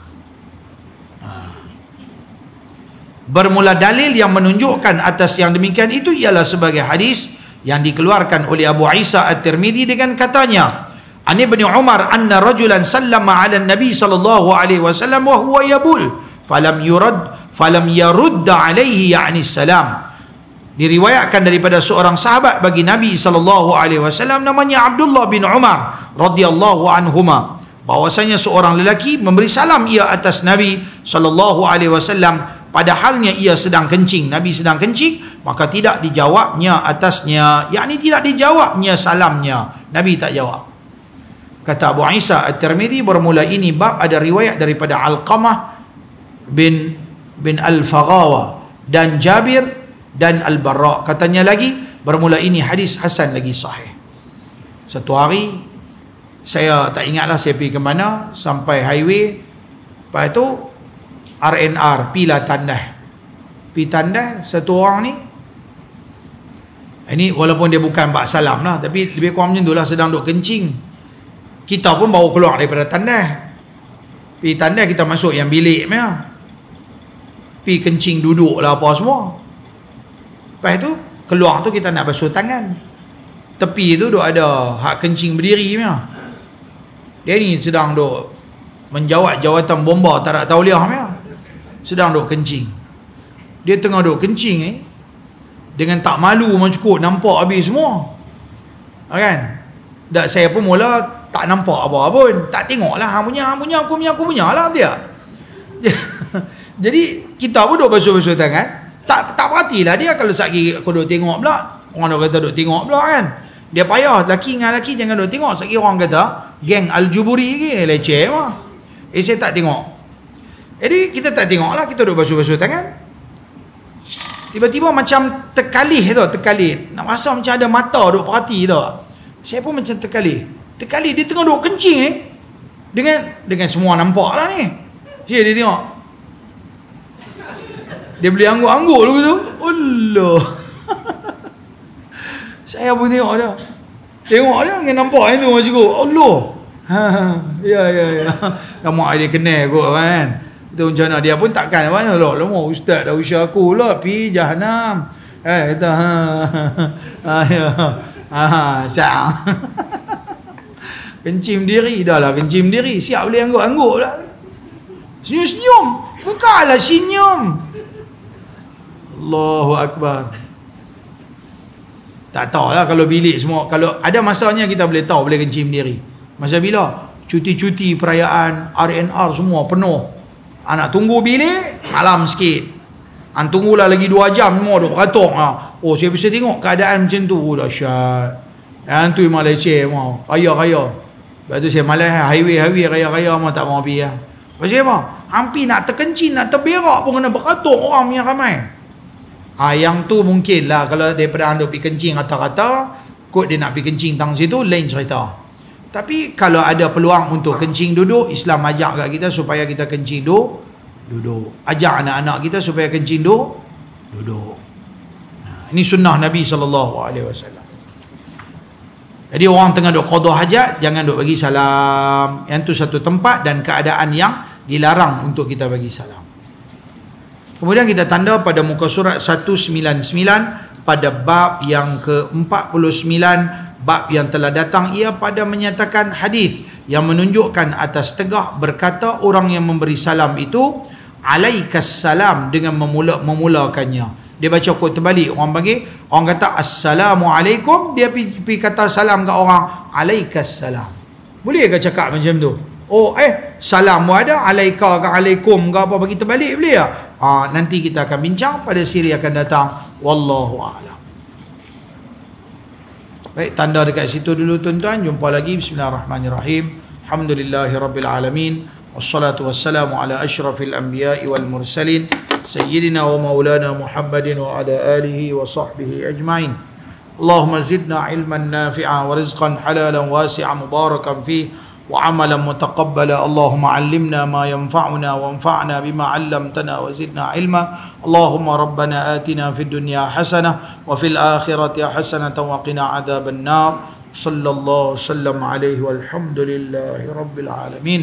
Bermula dalil yang menunjukkan atas yang demikian itu ialah sebagai hadis yang dikeluarkan oleh Abu Isa At-Tirmidzi dengan katanya, An Ibnu Umar anna rajulan sallama 'ala an-nabi sallallahu alaihi wasallam wa huwa yabul falam yarud 'alaihi ya'ni salam. Diriwayatkan daripada seorang sahabat bagi Nabi SAW, namanya Abdullah bin Umar radhiyallahu anhuma, bahwasanya seorang lelaki memberi salam ia atas Nabi SAW padahalnya ia sedang kencing. Nabi sedang kencing, maka tidak dijawabnya atasnya, yakni tidak dijawabnya salamnya, Nabi tak jawab. Kata Abu Isa At-Tirmidzi, bermula ini bab ada riwayat daripada Alqamah bin Al-Faghawa dan Jabir dan Al-Barra. Katanya lagi, bermula ini hadis hasan lagi sahih. Satu hari saya tak ingatlah saya pergi ke mana, sampai highway, lepas tu RNR pila tandah. Pi tandah satu orang ni, ini walaupun dia bukan bak salam lah, tapi lebih kurang macam tu lah, sedang duk kencing. Kita pun baru keluar daripada tandah, pi tandah kita masuk yang bilik punya, pi kencing duduk lah apa semua. Lepas tu keluar tu kita nak basuh tangan, tepi tu duk ada hak kencing berdiri punya. Dia ni sedang duk menjawat jawatan bomba tarak tauliah punya, sedang duk kencing. Dia tengah duk kencing dengan tak malu macam cukup, nampak habis semua, kan? Dak saya pun mula tak nampak apa pun, tak tengoklah hang punya aku punya lah dia. Jadi kita pun duk basuh-basuh tangan, tak perhatilah dia. Kalau satgi aku duk tengok pula, orang duk kata duk tengok pula kan. Dia payah laki dengan laki jangan duk tengok. Satgi orang kata geng Al-Juburi ke leceh mah. Saya tak tengok. Jadi kita tak tengok lah, kita duk basuh-basuh tangan. Tiba-tiba macam terkalih tu, terkalih. Nak rasa macam ada mata duk perhati tu. Saya pun macam terkalih. Terkalih dia tengah duk kencing ni. Dengan semua nampak lah ni. Dia tengok. Dia beli angguk-angguk dulu tu. Allah. Saya pun tengok dia. Tengok dia dengan nampak tu macam tu. Allah. Ya. Nama dia kenal kot kan. Itu macam mana dia pun takkan banyak lah. Lama ustaz dah usia aku lah. Pi Jahanam. Kata ya. Syang. Kencing diri dah lah. Kencing diri. Siap boleh angguk-angguk lah. Senyum-senyum. Bukanlah senyum. Allahu Akbar. Tak tahulah kalau bilik semua. Kalau ada masanya kita boleh tahu boleh kencing diri. Masa bila? Cuti-cuti perayaan RNR semua penuh. Anak tunggu bilik malam sikit. Tunggulah lagi 2 jam semua duk beratung lah. Oh saya bisa tengok keadaan macam tu. Oh dahsyat. Yang tu memang leceh mau. Raya-raya. Lepas tu saya malas highway raya-raya mau tak mau pergi lah. Pasal apa? Hampir nak terkencing, nak terberak pun kena beratung orang punya ramai. Yang tu mungkin lah kalau daripada anda pergi kencing kata-kata, kot dia nak pergi kencing tang situ, lain cerita. Tapi kalau ada peluang untuk kencing duduk, Islam ajak kat kita supaya kita kencing duduk. Ajak anak-anak kita supaya kencing duduk. Ini sunnah Nabi SAW. Jadi orang tengah duk qada hajat, jangan duk bagi salam. Yang tu satu tempat dan keadaan yang dilarang untuk kita bagi salam. Kemudian kita tanda pada muka surat 199 pada bab yang ke-49, bab yang telah datang ia pada menyatakan hadis yang menunjukkan atas tegah berkata orang yang memberi salam itu alaikas salam dengan memulakannya. Dia baca kod terbalik, orang panggil, orang kata assalamualaikum, dia pergi kata salam kat orang alaikas salam. Boleh ke cakap macam tu? Oh salam pun ada, alaika ke alaikum ke apa, bagi terbalik boleh tak? Nanti kita akan bincang pada siri akan datang. Wallahu a'lam. Baik, tanda dekat situ dulu tuan-tuan. Jumpa lagi. Bismillahirrahmanirrahim. Alhamdulillahirabbil alamin. Wassalatu wassalamu ala asyrafil anbiya'i wal mursalin sayyidina wa maulana Muhammadin wa ala alihi wa sahbihi ajma'in. Allahumma zidna ilman nafi'a wa rizqan halalan wasi'an mubarakan fihi وعملا متقبلا. اللهم علمنا ما ينفعنا وانفعنا بما علمتنا وزدنا علما. اللهم ربنا آتنا في الدنيا حسنة وفي الآخرة حسنة وقنا عذاب النار. صلى الله وسلم عليه والحمد لله رب العالمين.